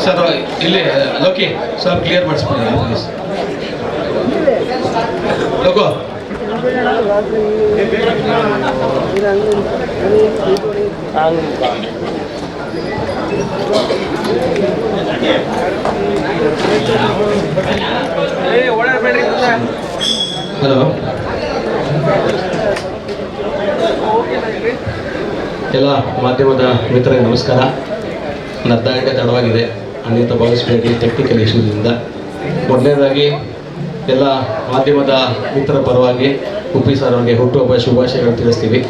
Sir ಇಲ್ಲಿ ಲೋಕಿ ಸ್ವಲ್ಪ clear ಮಾಡಿಸ್ಬಿಡಿ please. Loco hello, ಎಲ್ಲ ಮಾಧ್ಯಮದ ಮಿತ್ರರಿಗೆ ನಮಸ್ಕಾರ. ಒಂದು ಅರ್ಧ ಗಂಟೆ ತಡವಾಗಿದೆ, ಅನ್ಯತ ಭಾವಿಸಬೇಡಿ ಟೆಕ್ನಿಕಲ್ ಇಶ್ಯೂದಿಂದ. ಮೊದಲನೇದಾಗಿ ಎಲ್ಲ ಮಾಧ್ಯಮದ ಮಿತ್ರರ ಪರವಾಗಿ ಉಪ್ಪಿ ಸರ್ ಅವರಿಗೆ ಹುಟ್ಟುಹಬ್ಬ ಶುಭಾಶಯಗಳು ತಿಳಿಸ್ತೀವಿ.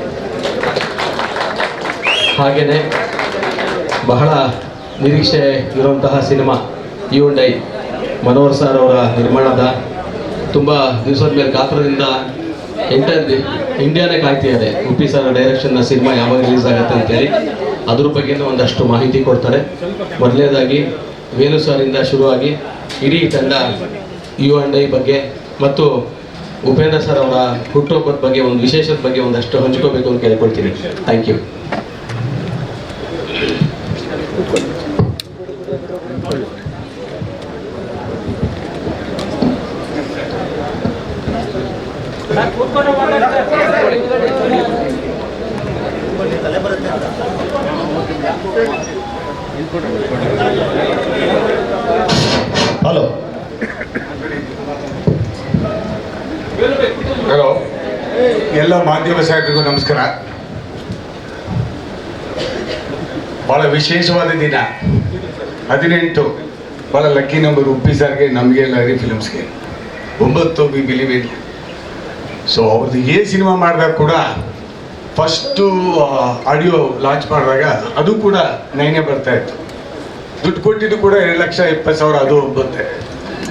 ಹಾಗೆಯೇ ಬಹಳ ನಿರೀಕ್ಷೆ ಇರುವಂತಹ ಸಿನಿಮಾ ಯುಂಡೈ ಮನೋಹರ್ ಸರ್ ಅವರ ನಿರ್ಮಾಣದ ತುಂಬ ದಿವಸದ ಮೇಲೆ ಕಾತ್ರದಿಂದ ಇಂಡಿಯಾನೇ ಕಾಯ್ತಿದ್ದಾರೆ. ಉಪ್ಪಿ ಸರ್ ಡೈರೆಕ್ಷನ್ನ ಸಿನಿಮಾ ಯಾವಾಗ ರಿಲೀಸ್ ಆಗುತ್ತೆ ಅಂತೇಳಿ ಅದ್ರ ಬಗ್ಗೆನೂ ಒಂದಷ್ಟು ಮಾಹಿತಿ ಕೊಡ್ತಾರೆ. ಮೊದಲನೇದಾಗಿ ವೇಣು ಸರಿಂದ ಶುರುವಾಗಿ ಇಡೀ ತಂಡ ಯುಂಡೈ ಬಗ್ಗೆ ಮತ್ತು ಉಪೇಂದ್ರ ಸರ್ ಅವರ ಹುಟ್ಟುಹಬ್ಬದ ಬಗ್ಗೆ ಒಂದು ವಿಶೇಷದ ಬಗ್ಗೆ ಒಂದಷ್ಟು ಹಂಚ್ಕೋಬೇಕು ಅಂತ ಕೇಳ್ಕೊಳ್ತೀನಿ. Thank you. ಹಲೋ ಹಲೋ, ಎಲ್ಲ ಮಾಧ್ಯಮ ಸಾಹೇಬರಿಗೂ ನಮಸ್ಕಾರ. ಭಾಳ ವಿಶೇಷವಾದ ದಿನ 18, ಭಾಳ ಲಕ್ಕಿ ನಂಬರ್ ಉಪ್ಪಿ ಸರ್ಗೆ, ನಮಗೆ ಲಹರಿ ಫಿಲ್ಮ್ಸ್ಗೆ 9 ವಿ ಬಿಲೀವ್ ಇಟ್. ಸೊ ಅವ್ರದ್ದು ಸಿನಿಮಾ ಮಾಡಿದಾಗ ಕೂಡ ಫಸ್ಟು ಆಡಿಯೋ ಲಾಂಚ್ ಮಾಡಿದಾಗ ಅದು ಕೂಡ 9 ಬರ್ತಾ ಇತ್ತು. ದುಡ್ಡು ಕೊಟ್ಟಿದ್ದು ಕೂಡ 2,20,000 ಅದು 9.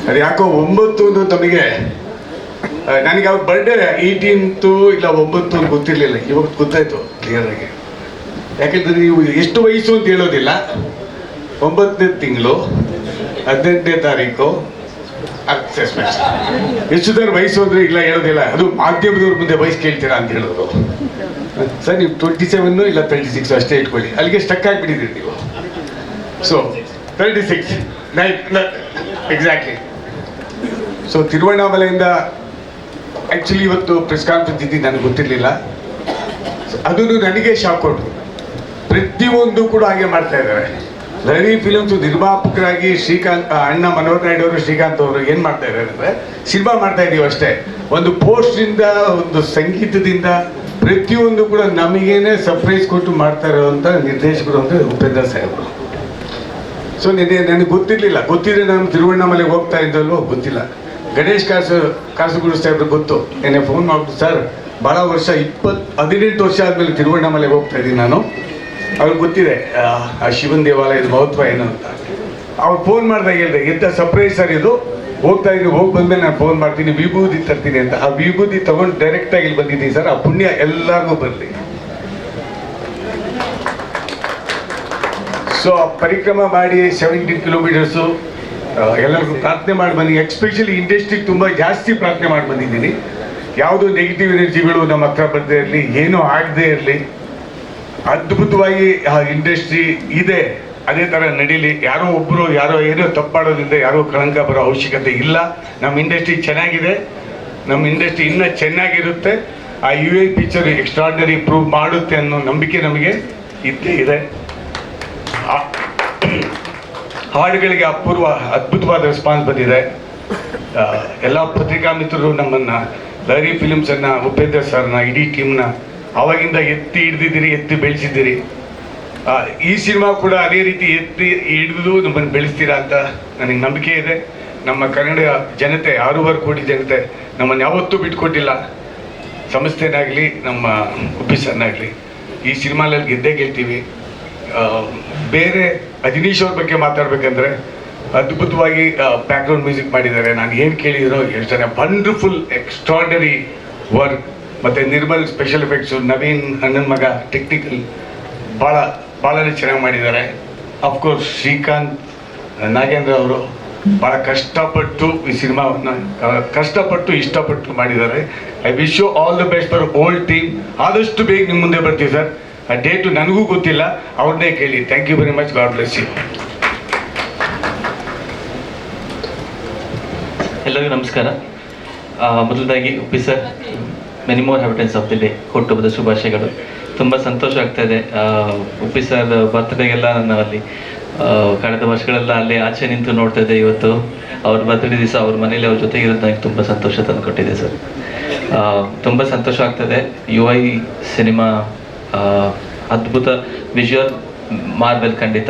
ಅದು ಯಾಕೋ 9 ಒಂದು ನಮಗೆ, ನನಗೆ ಅವ್ರ ಬರ್ಡೇ 18 ಇಲ್ಲ 9 ಅಂತ ಗೊತ್ತಿರಲಿಲ್ಲ. ಇವಾಗ ಗೊತ್ತಾಯ್ತು ಕ್ಲಿಯರಾಗಿ. ಯಾಕೆಂದರೆ ನೀವು ಎಷ್ಟು ವಯಸ್ಸು ಅಂತ ಹೇಳೋದಿಲ್ಲ. 9ನೇ ತಿಂಗಳು 18ನೇ ತಾರೀಕು ಎಷ್ಟು ಥರ ವಯಸ್ಸು ಅಂದರೆ ಇಲ್ಲ ಹೇಳೋದಿಲ್ಲ. ಅದು ಮಾಧ್ಯಮದವ್ರ ಮುಂದೆ ವಯಸ್ಸು ಕೇಳ್ತೀರಾ ಅಂತ ಹೇಳೋದು. ಸರ್ ನೀವು 27 ಇಲ್ಲ 36 ಅಷ್ಟೇ ಇಟ್ಕೊಳ್ಳಿ, ಅಲ್ಲಿಗೆ ಸ್ಟಕ್ ಆಗಿಬಿಟ್ಟಿದ್ದೀರಿ ನೀವು. So 36 exactly. ಸೊ ತಿರುವಣ್ಣಾಮಲೆಯಿಂದ ಆ್ಯಕ್ಚುಲಿ ಇವತ್ತು ಪ್ರೆಸ್ ಕಾನ್ಫರೆನ್ಸ್ ಇದ್ದು ನನಗೆ ಗೊತ್ತಿರಲಿಲ್ಲ. ಅದನ್ನು ನನಗೆ ಶಾಕ್ ಕೊಟ್ಟು ಪ್ರತಿಯೊಂದು ಕೂಡ ಹಾಗೆ ಮಾಡ್ತಾ ಇದ್ದಾರೆ. ಲಹರಿ ಫಿಲ್ಮ್ಸ್ ನಿರ್ಮಾಪಕರಾಗಿ ಅಣ್ಣ ಮನೋಹರ್ ನಾಯ್ಡು ಅವರು, ಶ್ರೀಕಾಂತ್ ಅವರು ಏನು ಮಾಡ್ತಾ ಇದ್ದಾರೆ ಅಂದರೆ, ಸಿನಿಮಾ ಮಾಡ್ತಾ ಇದ್ದೀವಿ ಅಷ್ಟೇ. ಒಂದು ಪೋಸ್ಟ್ರಿಂದ, ಒಂದು ಸಂಗೀತದಿಂದ ಪ್ರತಿಯೊಂದು ಕೂಡ ನಮಗೇನೆ ಸರ್ಪ್ರೈಸ್ ಕೊಟ್ಟು ಮಾಡ್ತಾ ಇರೋವಂಥ ನಿರ್ದೇಶಕರು ಅಂದರೆ ಉಪೇಂದ್ರ ಸಾಹೇಬರು. ಸೊ ನನಗೆ ಗೊತ್ತಿರಲಿಲ್ಲ. ಗೊತ್ತಿದ್ರೆ ನಾನು ತಿರುವಣ್ಣಾಮಲೆಗೆ ಹೋಗ್ತಾ ಇದ್ದಲ್ಲೋ ಗೊತ್ತಿಲ್ಲ. ಗಣೇಶ್ ಕಾಸರಗೋಡು ಸಾಹೇಬ್ರು ಗೊತ್ತು. ಏನೇ ಫೋನ್ ಮಾಡ್ಬಿಟ್ಟು, ಸರ್ ಭಾಳ ವರ್ಷ 18 ವರ್ಷ ಆದಮೇಲೆ ತಿರುವಣ್ಣಾಮಲೆಗೆ ಹೋಗ್ತಾ ಇದ್ದೀನಿ ನಾನು. ಅವ್ರಿಗೆ ಗೊತ್ತಿದೆ ಆ ಶಿವನ ದೇವಾಲಯದ ಮಹತ್ವ ಏನು ಅಂತ. ಅವ್ರು ಫೋನ್ ಮಾಡಿದಾಗ ಹೇಳಿದೆ, ಎಂಥ ಸರ್ಪ್ರೈಸ್ ಸರ್ ಇದು, ಹೋಗ್ತಾ ಇದ್ದೀನಿ, ಹೋಗಿ ಬಂದಮೇಲೆ ನಾನು ಫೋನ್ ಮಾಡ್ತೀನಿ, ವಿಭೂತಿ ತರ್ತೀನಿ ಅಂತ. ಆ ವಿಭೂತಿ ತೊಗೊಂಡು ಡೈರೆಕ್ಟಾಗಿ ಇಲ್ಲಿ ಬಂದಿದ್ದೀನಿ ಸರ್. ಆ ಪುಣ್ಯ ಎಲ್ಲರಿಗೂ ಬರಲಿ. ಸೊ ಪರಿಕ್ರಮ ಮಾಡಿ 17 ಕಿಲೋಮೀಟರ್ಸು ಎಲ್ಲರಿಗೂ ಪ್ರಾರ್ಥನೆ ಮಾಡಿ ಬನ್ನಿ. ಎಸ್ಪೆಷಲಿ ಇಂಡಸ್ಟ್ರಿಗೆ ತುಂಬ ಜಾಸ್ತಿ ಪ್ರಾರ್ಥನೆ ಮಾಡಿ ಬಂದಿದ್ದೀನಿ. ಯಾವುದೋ ನೆಗೆಟಿವ್ ಎನರ್ಜಿಗಳು ನಮ್ಮ ಹತ್ರ ಬರದೇ ಇರಲಿ, ಏನೂ ಆಗದೇ ಇರಲಿ. ಅದ್ಭುತವಾಗಿ ಆ ಇಂಡಸ್ಟ್ರಿ ಇದೆ, ಅದೇ ಥರ ನಡೀಲಿ. ಯಾರೋ ಒಬ್ಬರು ಯಾರೋ ಏನೋ ತಪ್ಪು ಮಾಡೋದ್ರಿಂದ ಯಾರೋ ಕಳಂಕ ಬರೋ ಅವಶ್ಯಕತೆ ಇಲ್ಲ. ನಮ್ಮ ಇಂಡಸ್ಟ್ರಿ ಚೆನ್ನಾಗಿದೆ, ನಮ್ಮ ಇಂಡಸ್ಟ್ರಿ ಇನ್ನೂ ಚೆನ್ನಾಗಿರುತ್ತೆ. ಆ UA ಪಿಕ್ಚರ್ ಎಕ್ಸ್ಟ್ರಾರ್ಡಿನರಿ ಪ್ರೂವ್ ಮಾಡುತ್ತೆ ಅನ್ನೋ ನಂಬಿಕೆ ನಮಗೆ ಇದ್ದೇ ಇದೆ. ಹಾಡುಗಳಿಗೆ ಅದ್ಭುತವಾದ ರೆಸ್ಪಾನ್ಸ್ ಬಂದಿದೆ. ಎಲ್ಲ ಪತ್ರಿಕಾ ಮಿತ್ರರು ನಮ್ಮನ್ನು, ಲಹರಿ ಫಿಲ್ಮ್ಸನ್ನು, ಉಪೇಂದ್ರ ಸರ್ನ, ಇಡೀ ಟೀಮ್ನ ಆವಾಗಿಂದ ಎತ್ತಿ ಹಿಡ್ದಿದ್ದೀರಿ, ಎತ್ತಿ ಬೆಳೆಸಿದ್ದೀರಿ. ಈ ಸಿನಿಮಾ ಕೂಡ ಅದೇ ರೀತಿ ಎತ್ತಿ ಹಿಡಿದು ನಮ್ಮನ್ನು ಬೆಳೆಸ್ತೀರಾ ಅಂತ ನನಗೆ ನಂಬಿಕೆ ಇದೆ. ನಮ್ಮ ಕನ್ನಡ ಜನತೆ, 6.5 ಕೋಟಿ ಜನತೆ ನಮ್ಮನ್ನು ಯಾವತ್ತೂ ಬಿಟ್ಕೊಟ್ಟಿಲ್ಲ. ಸಂಸ್ಥೆನಾಗಲಿ ನಮ್ಮ ಉಪ್ಪಿ ಸರ್ನಾಗಲಿ ಈ ಸಿನಿಮಾದಲ್ಲಿ ಗೆದ್ದೇ ಗೆಲ್ತೀವಿ. ಬೇರೆ ಅಜನೀಶ್ ಅವ್ರ ಬಗ್ಗೆ ಮಾತಾಡಬೇಕಂದ್ರೆ ಅದ್ಭುತವಾಗಿ ಬ್ಯಾಕ್ಗ್ರೌಂಡ್ ಮ್ಯೂಸಿಕ್ ಮಾಡಿದ್ದಾರೆ. ನಾನು ಏನು ಕೇಳಿದ್ರು ಹೇಳ್ತಾನೆ, ವಂಡರ್ಫುಲ್ ಎಕ್ಸ್ಟ್ರಾರ್ಡನರಿ ವರ್ಕ್. ಮತ್ತು ನಿರ್ಮಲ್ ಸ್ಪೆಷಲ್ ಎಫೆಕ್ಟ್ಸು, ನವೀನ್ ಅಣ್ಣನ ಮಗ ಟೆಕ್ನಿಕಲ್ ಭಾಳನೇ ಚೆನ್ನಾಗಿ ಮಾಡಿದ್ದಾರೆ. ಅಫ್ಕೋರ್ಸ್ ಶ್ರೀಕಾಂತ್, ನಾಗೇಂದ್ರ ಅವರು ಭಾಳ ಕಷ್ಟಪಟ್ಟು ಈ ಸಿನಿಮಾವನ್ನು ಕಷ್ಟಪಟ್ಟು ಇಷ್ಟಪಟ್ಟು ಮಾಡಿದ್ದಾರೆ. I wish you all the best for whole team. ಆದಷ್ಟು ಬೇಗ ನಿಮ್ಮ ಮುಂದೆ ಬರ್ತೀವಿ ಸರ್. ಆ ಡೇಟು ನನಗೂ ಗೊತ್ತಿಲ್ಲ, ಅವ್ರನ್ನೇ ಕೇಳಿ. Thank you very much. God bless you. ಎಲ್ಲರಿಗೂ ನಮಸ್ಕಾರ. ಮೊದಲದಾಗಿ Uppi sir, many more happiness of the day, ಹುಟ್ಟುಹಬ್ಬದ ಶುಭಾಶಯಗಳು. ತುಂಬ ಸಂತೋಷ ಆಗ್ತಾಯಿದೆ. ಉಪ್ಪಿ ಸರ್ ಬರ್ತ್ಡೇಗೆಲ್ಲ ನಾನು ಅಲ್ಲಿ ಕಳೆದ ವರ್ಷಗಳೆಲ್ಲ ಅಲ್ಲೇ ಆಚೆ ನಿಂತು ನೋಡ್ತಾ ಇದ್ದೆ. ಇವತ್ತು ಅವ್ರ ಬರ್ತ್ಡೇ ದಿವಸ ಅವ್ರ ಮನೇಲಿ ಅವ್ರ ಜೊತೆ ಇರೋದು ನನಗೆ ತುಂಬ ಸಂತೋಷ ತಂದುಕೊಟ್ಟಿದೆ ಸರ್. ತುಂಬ ಸಂತೋಷ ಆಗ್ತದೆ. UI ಸಿನಿಮಾ ಅದ್ಭುತ ವಿಜುವಲ್ ಮಾರ್ವೆಲ್ ಖಂಡಿತ.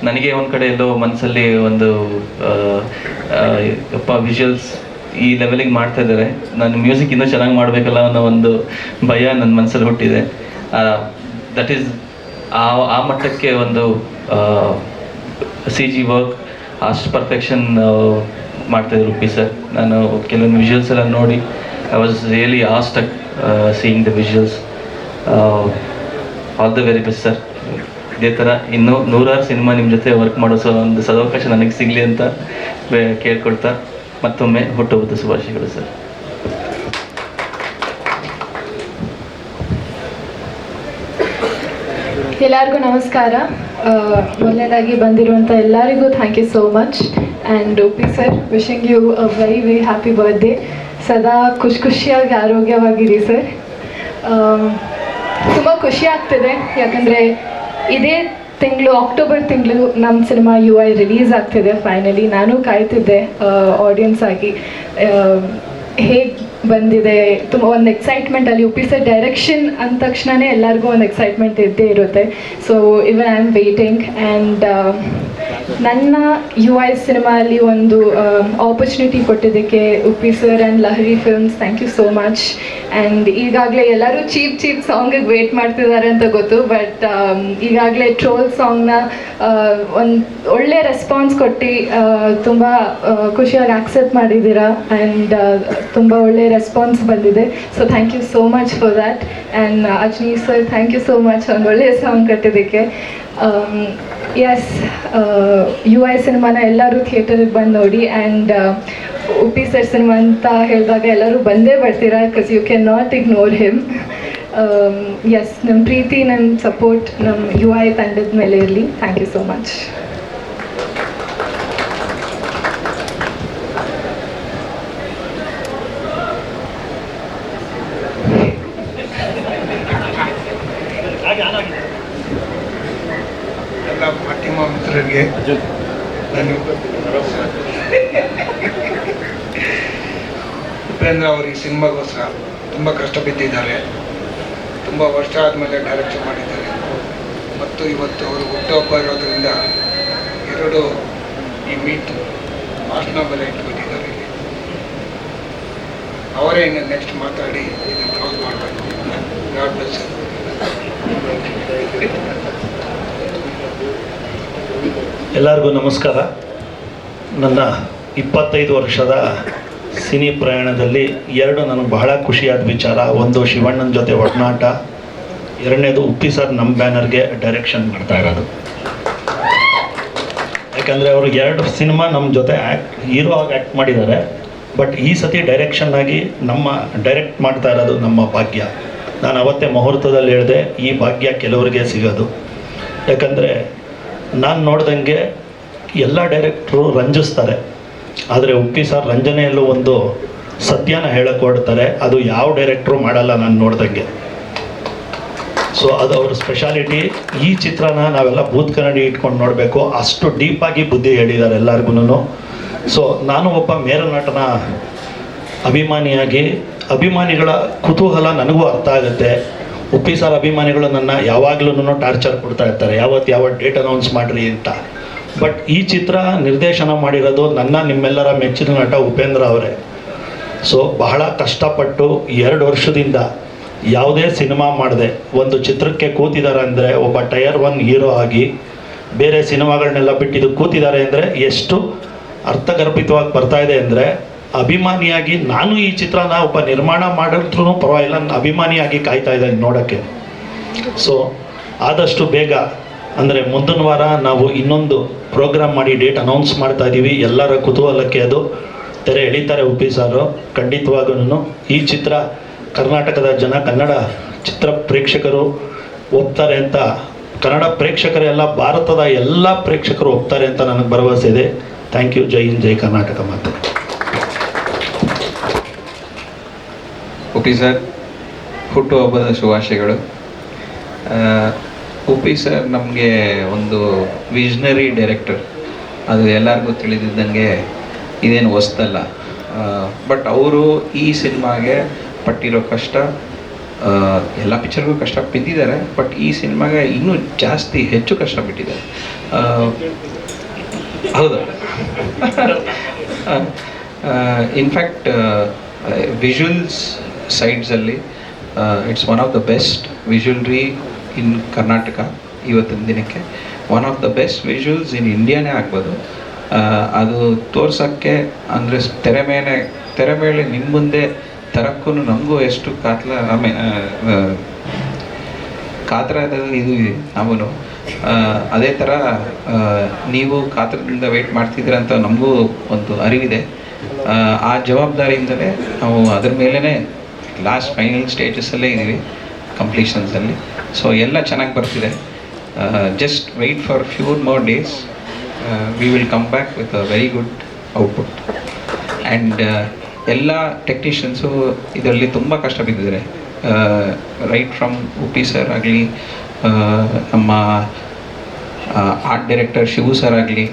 ನನಗೆ ಒಂದು ಕಡೆ ಎಲ್ಲೋ ಮನಸ್ಸಲ್ಲಿ ಒಂದು ವಿಜುವಲ್ಸ್ ಈ ಲೆವೆಲಿಗೆ ಮಾಡ್ತಾ ಇದ್ದಾರೆ, ನಾನು ಮ್ಯೂಸಿಕ್ ಇನ್ನೂ ಚೆನ್ನಾಗಿ ಮಾಡಬೇಕಲ್ಲ ಅನ್ನೋ ಒಂದು ಭಯ ನನ್ನ ಮನಸ್ಸಲ್ಲಿ ಹುಟ್ಟಿದೆ. ದಟ್ ಈಸ್ ಆ ಮಟ್ಟಕ್ಕೆ ಒಂದು CG ವರ್ಕ್ ಅಷ್ಟು ಪರ್ಫೆಕ್ಷನ್ ಮಾಡ್ತಾಯಿದ್ರು ಉಪ್ಪಿ ಸರ್. ನಾನು ಕೆಲವೊಂದು ವಿಜುವಲ್ಸ್ ಎಲ್ಲ ನೋಡಿ I was really awestruck seeing the visuals. All the very best sir. ಇದೇ ಥರ ಇನ್ನೂ 100 ಸಿನಿಮಾ ನಿಮ್ಮ ಜೊತೆ ವರ್ಕ್ ಮಾಡೋ ಒಂದು ಸದವಕಾಶ ನನಗೆ ಸಿಗಲಿ ಅಂತ ಕೇಳ್ಕೊಳ್ತಾ ಮತ್ತೊಮ್ಮೆ ಹುಟ್ಟುಹಬ್ಬದ ಶುಭಾಶಯಗಳು ಸರ್. ಎಲ್ಲರಿಗೂ ನಮಸ್ಕಾರ. ಮೊದಲನೇದಾಗಿ ಬಂದಿರುವಂಥ ಎಲ್ಲರಿಗೂ thank you so much. And Uppi sir, wishing you a very very happy birthday. ಸದಾ ಖುಷಿಯಾಗಿ ಆರೋಗ್ಯವಾಗಿರಿ ಸರ್. ತುಂಬ ಖುಷಿ ಆಗ್ತಿದೆ, ಯಾಕಂದರೆ ಇದೇ ತಿಂಗಳು ಅಕ್ಟೋಬರ್ ತಿಂಗಳು ನಮ್ಮ ಸಿನಿಮಾ UI ರಿಲೀಸ್ ಆಗ್ತಿದೆ ಫೈನಲಿ. ನಾನು ಕಾಯ್ತಿದ್ದೆ ಆಡಿಯನ್ಸ್ ಆಗಿ ಹೇಗೆ ಬಂದಿದೆ. ತುಂಬ ಒಂದು ಎಕ್ಸೈಟ್ಮೆಂಟ್ ಅಲ್ಲಿ. ಉಪ್ಪಿ ಸರ್ ಡೈರೆಕ್ಷನ್ ಅಂದ ತಕ್ಷಣವೇ ಎಲ್ಲರಿಗೂ ಒಂದು ಎಕ್ಸೈಟ್ಮೆಂಟ್ ಇದ್ದೇ ಇರುತ್ತೆ. So even I am waiting. And ನನ್ನ UI ಸಿನಿಮಾ ಅಲ್ಲಿ ಒಂದು ಆಪರ್ಚುನಿಟಿ ಕೊಟ್ಟಿದ್ದಕ್ಕೆ Uppi sir and Lahari films, thank you so much. And ಈಗಾಗಲೇ ಎಲ್ಲರೂ ಚೀಪ್ ಸಾಂಗಿಗೆ ವೇಟ್ ಮಾಡ್ತಿದ್ದಾರೆ ಅಂತ ಗೊತ್ತು, ಬಟ್ ಈಗಾಗಲೇ ಟ್ರೋಲ್ ಸಾಂಗ್ನ ಒಂದು ಒಳ್ಳೆ ರೆಸ್ಪಾನ್ಸ್ ಕೊಟ್ಟು ತುಂಬ ಖುಷಿಯಾಗಿ ಆಕ್ಸೆಪ್ಟ್ ಮಾಡಿದ್ದೀರಾ. ಆ್ಯಂಡ್ ತುಂಬ ಒಳ್ಳೆ ರೆಸ್ಪಾನ್ಸ್ ಬಂದಿದೆ. So thank you so much for that. And Ajaneesh sir, thank you so much ಒಂದು ಒಳ್ಳೆಯ ಸಾಂಗ್ ಕಟ್ಟಿದ್ದಕ್ಕೆ. ಎಸ್, UI ಸಿನಿಮಾನ ಎಲ್ಲರೂ ಥಿಯೇಟರಿಗೆ ಬಂದು ನೋಡಿ. ಆ್ಯಂಡ್ ಉಪ್ಪಿ ಸರ್ ಸಿನಿಮಾ ಅಂತ ಹೇಳಿದಾಗ ಎಲ್ಲರೂ ಬಂದೇ ಬರ್ತೀರಾ, because you can not ignore him. Yes, ನಮ್ಮ ಪ್ರೀತಿ, ನಮ್ಮ ಸಪೋರ್ಟ್ ನಮ್ಮ UI ತಂಡದ ಮೇಲೆ ಇರಲಿ. ಥ್ಯಾಂಕ್ ಯು ಸೋ ಮಚ್. ಎಲ್ಲ ಮಾಧ್ಯಮ ಮಿತ್ರರಿಗೆ ಉಪೇಂದ್ರ ಅವರು ಈ ಸಿನಿಮಾಗೋಸ್ಕರ ತುಂಬ ಕಷ್ಟ ಬಿದ್ದಿದ್ದಾರೆ. ತುಂಬ ವರ್ಷ ಆದಮೇಲೆ ಡೈರೆಕ್ಷನ್ ಮಾಡಿದ್ದಾರೆ. ಮತ್ತು ಇವತ್ತು ಅವರು ಹುಟ್ಟುಹಬ್ಬ ಇರೋದ್ರಿಂದ ಎರಡು ಈ ಮೀಟ್ ಭಾಷಣ ಬೆಲೆ ಇಟ್ಬಿಟ್ಟಿದ್ದಾರೆ. ಅವರೇ ಇನ್ನು ನೆಕ್ಸ್ಟ್ ಮಾತಾಡಿ ಇದನ್ನು ಕ್ಲೋಸ್ ಮಾಡಬೇಕು. God bless you. ಎಲ್ಲರಿಗೂ ನಮಸ್ಕಾರ. ನನ್ನ 25 ವರ್ಷದ ಸಿನಿ ಪ್ರಯಾಣದಲ್ಲಿ ನನಗೆ ಬಹಳ ಖುಷಿಯಾದ ವಿಚಾರ. ಒಂದು, ಶಿವಣ್ಣನ ಜೊತೆ ಒಡನಾಟ. ಎರಡನೇದು, ಉಪ್ಪಿ ಸರ್ ನಮ್ಮ ಬ್ಯಾನರ್ಗೆ ಡೈರೆಕ್ಷನ್ ಮಾಡ್ತಾ ಇರೋದು. ಯಾಕಂದರೆ ಅವರು 2 ಸಿನಿಮಾ ನಮ್ಮ ಜೊತೆ ಹೀರೋ ಆಗಿ ಆ್ಯಕ್ಟ್ ಮಾಡಿದ್ದಾರೆ. ಬಟ್ ಈ ಸತಿ ಡೈರೆಕ್ಷನ್ ಆಗಿ ಡೈರೆಕ್ಟ್ ಮಾಡ್ತಾ ಇರೋದು ನಮ್ಮ ಭಾಗ್ಯ. ನಾನು ಅವತ್ತೇ ಮುಹೂರ್ತದಲ್ಲಿ ಹೇಳಿದೆ, ಈ ಭಾಗ್ಯ ಕೆಲವರಿಗೆ ಸಿಗೋದು. ಯಾಕಂದರೆ ನಾನು ನೋಡ್ದಂಗೆ ಎಲ್ಲ ಡೈರೆಕ್ಟ್ರು ರಂಜಿಸ್ತಾರೆ, ಆದರೆ ಉಪ್ಪಿ ಸರ್ ರಂಜನೆಯಲ್ಲೂ ಒಂದು ಸತ್ಯನ ಹೇಳಕ್ಕೆ ಹೊಡ್ತಾರೆ. ಅದು ಯಾವ ಡೈರೆಕ್ಟ್ರು ಮಾಡಲ್ಲ ನಾನು ನೋಡ್ದಂಗೆ. ಸೊ ಅದು ಅವ್ರ ಸ್ಪೆಷಾಲಿಟಿ. ಈ ಚಿತ್ರನ ನಾವೆಲ್ಲ ಬೂತ್ ಕನ್ನಡಿ ಇಟ್ಕೊಂಡು ನೋಡಬೇಕು, ಅಷ್ಟು ಡೀಪಾಗಿ ಬುದ್ಧಿ ಹೇಳಿದ್ದಾರೆ ಎಲ್ಲರಿಗೂ. ಸೊ ನಾನು ಒಬ್ಬ ಮೇರುನಟನ ಅಭಿಮಾನಿಗಳ ಕುತೂಹಲ ನನಗೂ ಅರ್ಥ ಆಗುತ್ತೆ. ಉಪ್ಪಿ ಸರ್ ಅಭಿಮಾನಿಗಳು ನನ್ನ ಯಾವಾಗಲೂ ಟಾರ್ಚರ್ ಕೊಡ್ತಾ ಇರ್ತಾರೆ, ಯಾವ ಡೇಟ್ ಅನೌನ್ಸ್ ಮಾಡಿರಿ ಅಂತ. ಬಟ್ ಈ ಚಿತ್ರ ನಿರ್ದೇಶನ ಮಾಡಿರೋದು ನಿಮ್ಮೆಲ್ಲರ ಮೆಚ್ಚಿನ ನಟ ಉಪೇಂದ್ರ ಅವರೇ. ಸೊ ಬಹಳ ಕಷ್ಟಪಟ್ಟು 2 ವರ್ಷದಿಂದ ಯಾವುದೇ ಸಿನಿಮಾ ಮಾಡದೆ ಒಂದು ಚಿತ್ರಕ್ಕೆ ಕೂತಿದ್ದಾರೆ ಅಂದರೆ, ಒಬ್ಬ ಟೈರ್ 1 ಹೀರೋ ಆಗಿ ಬೇರೆ ಸಿನಿಮಾಗಳನ್ನೆಲ್ಲ ಬಿಟ್ಟಿದ್ದು ಕೂತಿದ್ದಾರೆ ಅಂದರೆ ಎಷ್ಟು ಅರ್ಥಗರ್ಭಿತವಾಗಿ ಬರ್ತಾ ಇದೆ ಅಂದರೆ, ಅಭಿಮಾನಿಯಾಗಿ ನಾನು ಈ ಚಿತ್ರನ ಒಬ್ಬ ನಿರ್ಮಾಣ ಮಾಡಿದ್ರೂ ಪರವಾಗಿಲ್ಲ, ನನ್ನ ಅಭಿಮಾನಿಯಾಗಿ ಕಾಯ್ತಾ ಇದ್ದೇನೆ ನೋಡೋಕ್ಕೆ. ಸೊ ಆದಷ್ಟು ಬೇಗ ಅಂದರೆ ಮುಂದಿನ ವಾರ ನಾವು ಇನ್ನೊಂದು ಪ್ರೋಗ್ರಾಮ್ ಮಾಡಿ ಡೇಟ್ ಅನೌನ್ಸ್ ಮಾಡ್ತಾ ಇದ್ದೀವಿ. ಎಲ್ಲರ ಕುತೂಹಲಕ್ಕೆ ಅದು ತೆರೆ ಎಳಿತಾರೆ ಉಪ್ಪಿ ಸಾರು. ಖಂಡಿತವಾಗೂ ಈ ಚಿತ್ರ ಕರ್ನಾಟಕದ ಜನ, ಕನ್ನಡ ಚಿತ್ರ ಪ್ರೇಕ್ಷಕರು ಒಪ್ತಾರೆ ಅಂತ, ಕನ್ನಡ ಪ್ರೇಕ್ಷಕರೆಲ್ಲ, ಭಾರತದ ಎಲ್ಲ ಪ್ರೇಕ್ಷಕರು ಒಪ್ತಾರೆ ಅಂತ ನನಗೆ ಭರವಸೆ ಇದೆ. Thank you. ಜೈ ಹಿಂದ್, ಜೈ ಕರ್ನಾಟಕ. ಮಾತು ಉಪ್ಪಿ ಸರ್ ಹುಟ್ಟುಹಬ್ಬದ ಶುಭಾಶಯಗಳು. ಉಪ್ಪಿ ಸರ್ ನಮಗೆ ಒಂದು ವಿಷನರಿ ಡೈರೆಕ್ಟರ್, ಅದು ಎಲ್ಲರಿಗೂ ತಿಳಿದಿದ್ದಂಗೆ ಇದೇನು ಹೊಸ್ತಲ್ಲ. ಬಟ್ ಅವರು ಈ ಸಿನಿಮಾಗೆ ಪಟ್ಟಿರೋ ಕಷ್ಟ, ಎಲ್ಲ ಪಿಕ್ಚರ್ಗೂ ಕಷ್ಟ ಬಿದ್ದಿದ್ದಾರೆ, ಬಟ್ ಈ ಸಿನಿಮಾಗೆ ಇನ್ನೂ ಜಾಸ್ತಿ ಹೆಚ್ಚು ಕಷ್ಟ ಬಿಟ್ಟಿದ್ದಾರೆ. ಹೌದಾ? ಇನ್ಫ್ಯಾಕ್ಟ್ ವಿಜುವಲ್ಸ್ ಸೈಡ್ಸಲ್ಲಿ it's one of the best visually in Karnataka. ಇವತ್ತಿನ ದಿನಕ್ಕೆ one of the best visuals in ಇಂಡಿಯಾನೇ ಆಗ್ಬೋದು. ಅದು ತೋರ್ಸೋಕ್ಕೆ ಅಂದರೆ ತೆರೆ ಮೇಲೆ ನಿಮ್ಮ ಮುಂದೆ ತರಕ್ಕೂ ನಮಗೂ ಎಷ್ಟು ಕಾತರದಲ್ಲಿ ಇದು ನಾವು ಅದೇ ಥರ ನೀವು ಕಾತರದಿಂದ ವೆಯ್ಟ್ ಮಾಡ್ತಿದ್ದೀರ ಅಂತ ನಮಗೂ ಒಂದು ಅರಿವಿದೆ. ಆ ಜವಾಬ್ದಾರಿಯಿಂದಲೇ ನಾವು ಅದ್ರ ಮೇಲೇ ಲಾಸ್ಟ್ ಫೈನಲ್ ಸ್ಟೇಜಸಲ್ಲೇ ಇದ್ದೀವಿ, ಕಂಪ್ಲೀಷನ್ಸಲ್ಲಿ. ಸೊ ಎಲ್ಲ ಚೆನ್ನಾಗಿ ಬರ್ತಿದೆ. Just wait for few more days, we will come back with a very good output. And ಎಲ್ಲ ಟೆಕ್ನಿಷಿಯನ್ಸು ಇದರಲ್ಲಿ ತುಂಬ ಕಷ್ಟ ಬಿದ್ದಿದ್ದಾರೆ. ರೈಟ್ ಫ್ರಮ್ ಉಪ್ಪಿ ಸರ್ ಆಗಲಿ, ನಮ್ಮ ಆರ್ಟ್ ಡೈರೆಕ್ಟರ್ ಶಿವು ಸರ್ ಆಗಲಿ,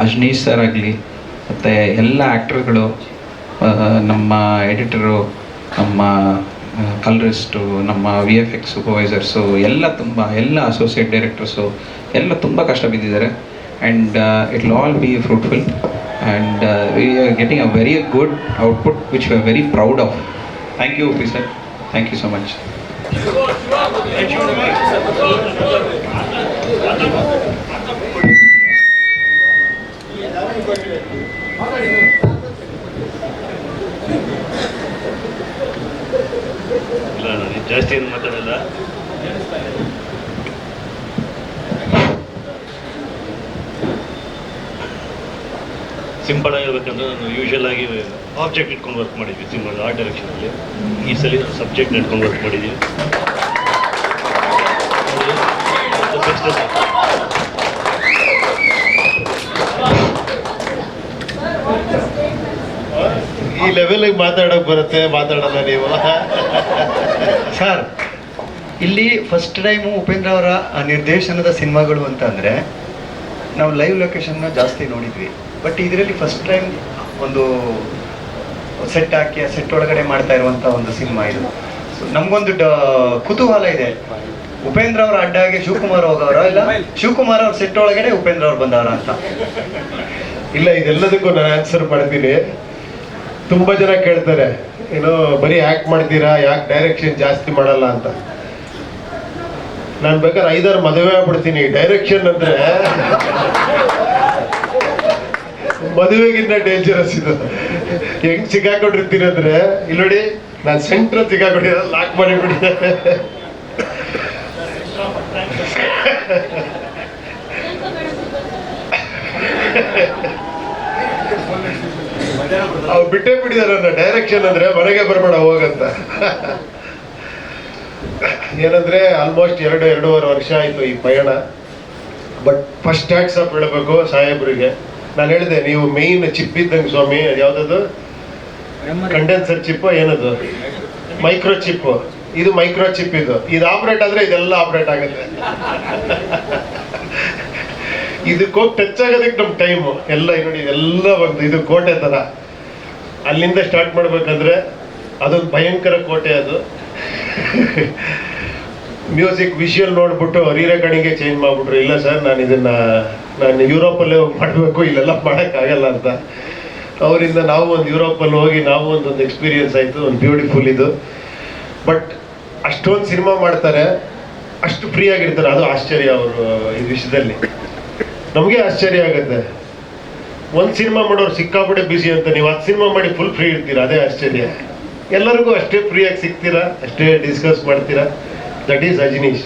ಅಜ್ನೀಶ್ ಸರ್ ಆಗಲಿ, ಮತ್ತು ಎಲ್ಲ ಆ್ಯಕ್ಟರ್ಗಳು, ನಮ್ಮ ಎಡಿಟರು, ನಮ್ಮ ಕಲರಿಸ್ಟು, ನಮ್ಮ VFX ಸೂಪರ್ವೈಸರ್ಸು ಎಲ್ಲ ಅಸೋಸಿಯೇಟ್ ಡೈರೆಕ್ಟರ್ಸು ಎಲ್ಲ ತುಂಬ ಕಷ್ಟ ಬಿದ್ದಿದ್ದಾರೆ. And it will all B fruitful and we are getting a very good output which we are very proud of. Thank you, Upi sir. Thank you so much. ಜಾಸ್ತಿ ಏನು ಮಾತಾಡಲ್ಲ. Simple ಆಗಿರ್ಬೇಕಂದ್ರೆ ನಾನು usual ಆಗಿ object ಇಟ್ಕೊಂಡು work ಮಾಡಿದ್ವಿ simple art ಡೈರೆಕ್ಷನಲ್ಲಿ. ಈ ಸಲ subject ಇಟ್ಕೊಂಡು ವರ್ಕ್ ಮಾಡಿದ್ದೀವಿ. ಈ ಲೆವೆಲಿಗೆ ಮಾತಾಡೋಕೆ ಬರುತ್ತೆ, ಮಾತಾಡೋಣ ನೀವು ಸರ್. ಇಲ್ಲಿ ಫಸ್ಟ್ ಟೈಮು ಉಪೇಂದ್ರ ಅವರ ನಿರ್ದೇಶನದ ಸಿನಿಮಾಗಳು ಅಂತ ಅಂದರೆ ನಾವು ಲೈವ್ ಲೊಕೇಶನ್ನ ಜಾಸ್ತಿ ನೋಡಿದ್ವಿ. ಬಟ್ ಇದರಲ್ಲಿ ಫಸ್ಟ್ ಟೈಮ್ ಒಂದು ಸೆಟ್ ಹಾಕಿ ಆ ಸೆಟ್ ಒಳಗಡೆ ಮಾಡ್ತಾ ಇರುವಂಥ ಒಂದು ಸಿನಿಮಾ ಇದು. ಸೊ ನಮಗೊಂದು ಕುತೂಹಲ ಇದೆ, ಉಪೇಂದ್ರ ಅವರ ಅಡ್ಡಾಗೆ ಶಿವಕುಮಾರ್ ಹೋಗವರ, ಇಲ್ಲ ಶಿವಕುಮಾರ್ ಅವ್ರ ಸೆಟ್ ಒಳಗಡೆ ಉಪೇಂದ್ರ ಅವ್ರು ಬಂದವರ ಅಂತ? ಇಲ್ಲ, ಇದೆಲ್ಲದಕ್ಕೂ ನಾನು ಆನ್ಸರ್ ಮಾಡ್ತೀನಿ. ತುಂಬ ಜನ ಕೇಳ್ತಾರೆ, ಏನೋ ಬರೀ ಆ್ಯಕ್ಟ್ ಮಾಡ್ತೀರಾ, ಯಾಕೆ ಡೈರೆಕ್ಷನ್ ಜಾಸ್ತಿ ಮಾಡಲ್ಲ ಅಂತ. ನಾನು ಬೇಕಾದ್ರೆ 5-6 ಮದುವೆ ಆಗ್ಬಿಡ್ತೀನಿ. ಡೈರೆಕ್ಷನ್ ಅಂದರೆ ಮದುವೆಗಿಂತ ಡೇಂಜರಸ್ ಇದು. ಹೆಂಗ್ ಸಿಕ್ಕಾಕೊಂಡಿರ್ತೀನಿ ಅಂದ್ರೆ, ಇಲ್ಲಿ ನೋಡಿ ನಾನು ಸೆಂಟ್ರ್ ಸಿಕ್ಕಾಕೊಂಡಿರೋ, ಲಾಕ್ ಮಾಡಿಬಿಟ್ಟಿದ್ದೆ. ಅವ್ರು ಬಿಟ್ಟೇ ಬಿಟ್ಟಿದಾರೆ ನನ್ನ. ಡೈರೆಕ್ಷನ್ ಅಂದ್ರೆ ಮನೆಗೆ ಬರಬೇಡ ಹೋಗಂತ. ಏನಂದ್ರೆ ಆಲ್ಮೋಸ್ಟ್ 2-2.5 ವರ್ಷ ಆಯ್ತು ಈ ಪಯಣ. ಬಟ್ ಫಸ್ಟ್ ಹ್ಯಾಟ್ಸ್ ಆಫ್ ಹೇಳಬೇಕು ಸಾಹೇಬ್ರಿಗೆ. ನಾನು ಹೇಳಿದೆ, ನೀವು ಮೇಯ್ನ್ ಚಿಪ್ ಇದ್ದಂಗೆ ಸ್ವಾಮಿ, ಅದು ಯಾವುದದು ಕಂಡೆನ್ಸರ್ ಚಿಪ್ಪು, ಏನದು ಮೈಕ್ರೋ ಚಿಪ್ಪು, ಇದು ಮೈಕ್ರೋ ಚಿಪ್. ಇದು ಆಪ್ರೇಟ್ ಆದರೆ ಇದೆಲ್ಲ ಆಪ್ರೇಟ್ ಆಗುತ್ತೆ. ಇದಕ್ಕೆ ಹೋಗಿ ಟಚ್ ಆಗೋದಕ್ಕೆ ನಮ್ಮ ಟೈಮು ಎಲ್ಲ ನೋಡಿ, ಇದೆಲ್ಲ ಒಂದು ಇದು ಕೋಟೆ ಥರ. ಅಲ್ಲಿಂದ ಸ್ಟಾರ್ಟ್ ಮಾಡ್ಬೇಕಂದ್ರೆ ಅದೊಂದು ಭಯಂಕರ ಕೋಟೆ ಅದು. ಮ್ಯೂಸಿಕ್ ವಿಷುವಲ್ ನೋಡ್ಬಿಟ್ಟು ರೀ ರೆಕಾರ್ಡಿಂಗ್ಗೆ ಚೇಂಜ್ ಮಾಡಿಬಿಟ್ರು. ಇಲ್ಲ ಸರ್, ನಾನು ಯುರೋಪಲ್ಲೇ ಹೋಗಿ ಮಾಡಬೇಕು, ಇಲ್ಲೆಲ್ಲ ಮಾಡೋಕ್ಕಾಗಲ್ಲ ಅಂತ. ಅವರಿಂದ ನಾವು ಒಂದು ಯುರೋಪಲ್ಲಿ ಹೋಗಿ ನಾವು ಒಂದೊಂದು ಎಕ್ಸ್ಪೀರಿಯನ್ಸ್ ಆಯಿತು, ಒಂದು ಬ್ಯೂಟಿಫುಲ್ ಇದು. ಬಟ್ ಅಷ್ಟೊಂದು ಸಿನಿಮಾ ಮಾಡ್ತಾರೆ, ಅಷ್ಟು ಫ್ರೀ ಆಗಿರ್ತಾರೆ, ಅದು ಆಶ್ಚರ್ಯ ಅವರು ಈ ವಿಷಯದಲ್ಲಿ. ನಮಗೆ ಆಶ್ಚರ್ಯ ಆಗುತ್ತೆ. ಒಂದು ಸಿನಿಮಾ ಮಾಡೋರು ಸಿಕ್ಕಾಪಟ್ಟೆ ಬಿಸಿ ಅಂತ, ನೀವು 10 ಸಿನಿಮಾ ಮಾಡಿ ಫುಲ್ ಫ್ರೀ ಇರ್ತೀರಾ, ಅದೇ ಆಶ್ಚರ್ಯ. ಎಲ್ಲರಿಗೂ ಅಷ್ಟೇ ಫ್ರೀಯಾಗಿ ಸಿಗ್ತೀರಾ, ಅಷ್ಟೇ ಡಿಸ್ಕಸ್ ಮಾಡ್ತೀರಾ. That is Ajaneesh.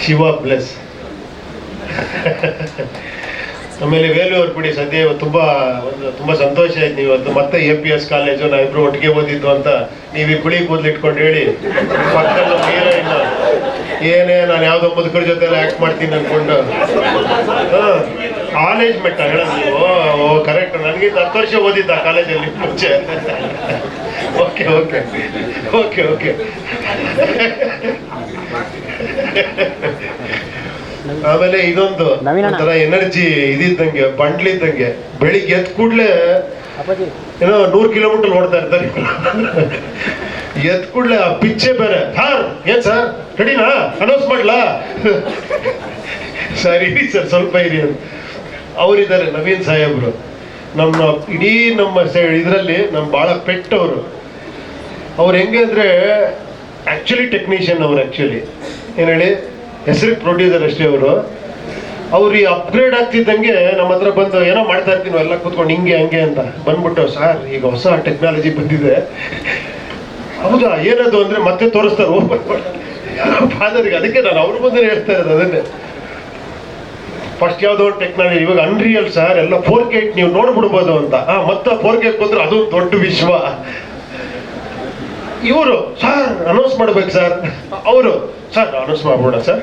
Shiva bless. ಆಮೇಲೆ ವೇಲು ಅವ್ರು ಬಿಡಿ ಸದ್ಯ ತುಂಬ ಸಂತೋಷ ಆಯ್ತು. ನೀವು ಇವತ್ತು ಮತ್ತೆ APS ಕಾಲೇಜು ನಾವಿಬ್ರು ಒಟ್ಟಿಗೆ ಓದಿದ್ದು ಅಂತ ನೀವು ಈ ಕುಳಿ ಕೂದಲು ಇಟ್ಕೊಂಡು ಹೇಳಿ ಪಕ್ಕದಲ್ಲಿ ನೀರ ಇನ್ನು ಏನೇ ನಾನು ಯಾವುದೋ ಮುದುಕರ ಜೊತೆ ಆ್ಯಕ್ಟ್ ಮಾಡ್ತೀನಿ ಅಂದ್ಕೊಂಡು ಕಾಲೇಜ್ ಮೆಟ್ಟ ಹೇಳೋದು ನೀವು. ಕರೆಕ್ಟ್, ನನಗೆ 10 ವರ್ಷ ಓದಿದ್ದ ಕಾಲೇಜಲ್ಲಿ ಮುಂಚೆ. Okay okay okay okay. ಆಮೇಲೆ ಇದೊಂದು ಒಂಥರ ಎನರ್ಜಿ ಇದಿದ್ದಂಗೆ, ಬಂಡ್ಲಿದ್ದಂಗೆ. ಬೆಳಿಗ್ಗೆ ಎದ್ದ ಕೂಡ್ಲೆ ಏನೋ 100 ಕಿಲೋಮೀಟರ್ ಓಡ್ತಾ ಇರ್ತಾರೆ. ಎದ್ದ ಕೂಡ್ಲೆ ಆ ಪಿಚ್ಚೆ ಬೇರೆ. ಸರ್ ಏನ್ ಸರ್ ರೆಡಿನಾ, ಅನೌನ್ಸ್ ಮಾಡ್ಲಾ? ಸರ್ ಇರಿ ಸರ್ ಸ್ವಲ್ಪ ಇರಿ ಅಂತ. ಅವರಿದ್ದಾರೆ ನವೀನ್ ಸಾಹೇಬ್ರು, ನಮ್ಮ ಇಡೀ ನಮ್ಮ ಇದರಲ್ಲಿ ನಮ್ಮ ಭಾಳ ಪೆಟ್ಟವರು. ಅವ್ರು ಹೆಂಗೆ ಅಂದರೆ ಆ್ಯಕ್ಚುಲಿ ಟೆಕ್ನಿಷಿಯನ್. ಅವ್ರು ಆ್ಯಕ್ಚುಲಿ ಏನು ಹೇಳಿ ಹೆಸರಿಗೆ ಪ್ರೊಡ್ಯೂಸರ್ ಅಷ್ಟೇ. ಅವ್ರು ಈ ಅಪ್ಗ್ರೇಡ್ ಆಗ್ತಿದ್ದಂಗೆ ನಮ್ಮ ಹತ್ರ ಬಂದು ಏನೋ ಮಾಡ್ತಾ ಇರ್ತೀವಿ ಎಲ್ಲ ಕೂತ್ಕೊಂಡು ಹಿಂಗೆ ಹಂಗೆ ಅಂತ ಬಂದ್ಬಿಟ್ಟು, ಸರ್ ಈಗ ಹೊಸ ಟೆಕ್ನಾಲಜಿ ಬಂದಿದೆ. ಹೌದಾ ಏನದು ಅಂದರೆ ಮತ್ತೆ ತೋರಿಸ್ತಾರೆ ಓಪನ್ ಮಾಡಿ ಫಾದರ್ಗೆ. ಅದಕ್ಕೆ ನಾನು ಅವ್ರ ಮುಂದೆ ಹೇಳ್ತಾ ಇರೋದು ಅದನ್ನೇ. ಫಸ್ಟ್ ಯಾವುದೋ ಟೆಕ್ನಾಲಜಿ, ಇವಾಗ ಅನ್ರಿಯಲ್ ಸರ್ ಎಲ್ಲ 4K ನೀವು ನೋಡ್ಬಿಡ್ಬೋದು ಅಂತ. ಮತ್ತೆ 4K ಬಂದ್ರೆ ಅದು ದೊಡ್ಡ ವಿಶ್ವ. ಇವರು ಸರ್ ಅನೌನ್ಸ್ ಮಾಡ್ಬೇಕು ಸರ್, ಅವರು ಸರ್ ಅನೌನ್ಸ್ ಮಾಡ್ಬೋಣ ಸರ್.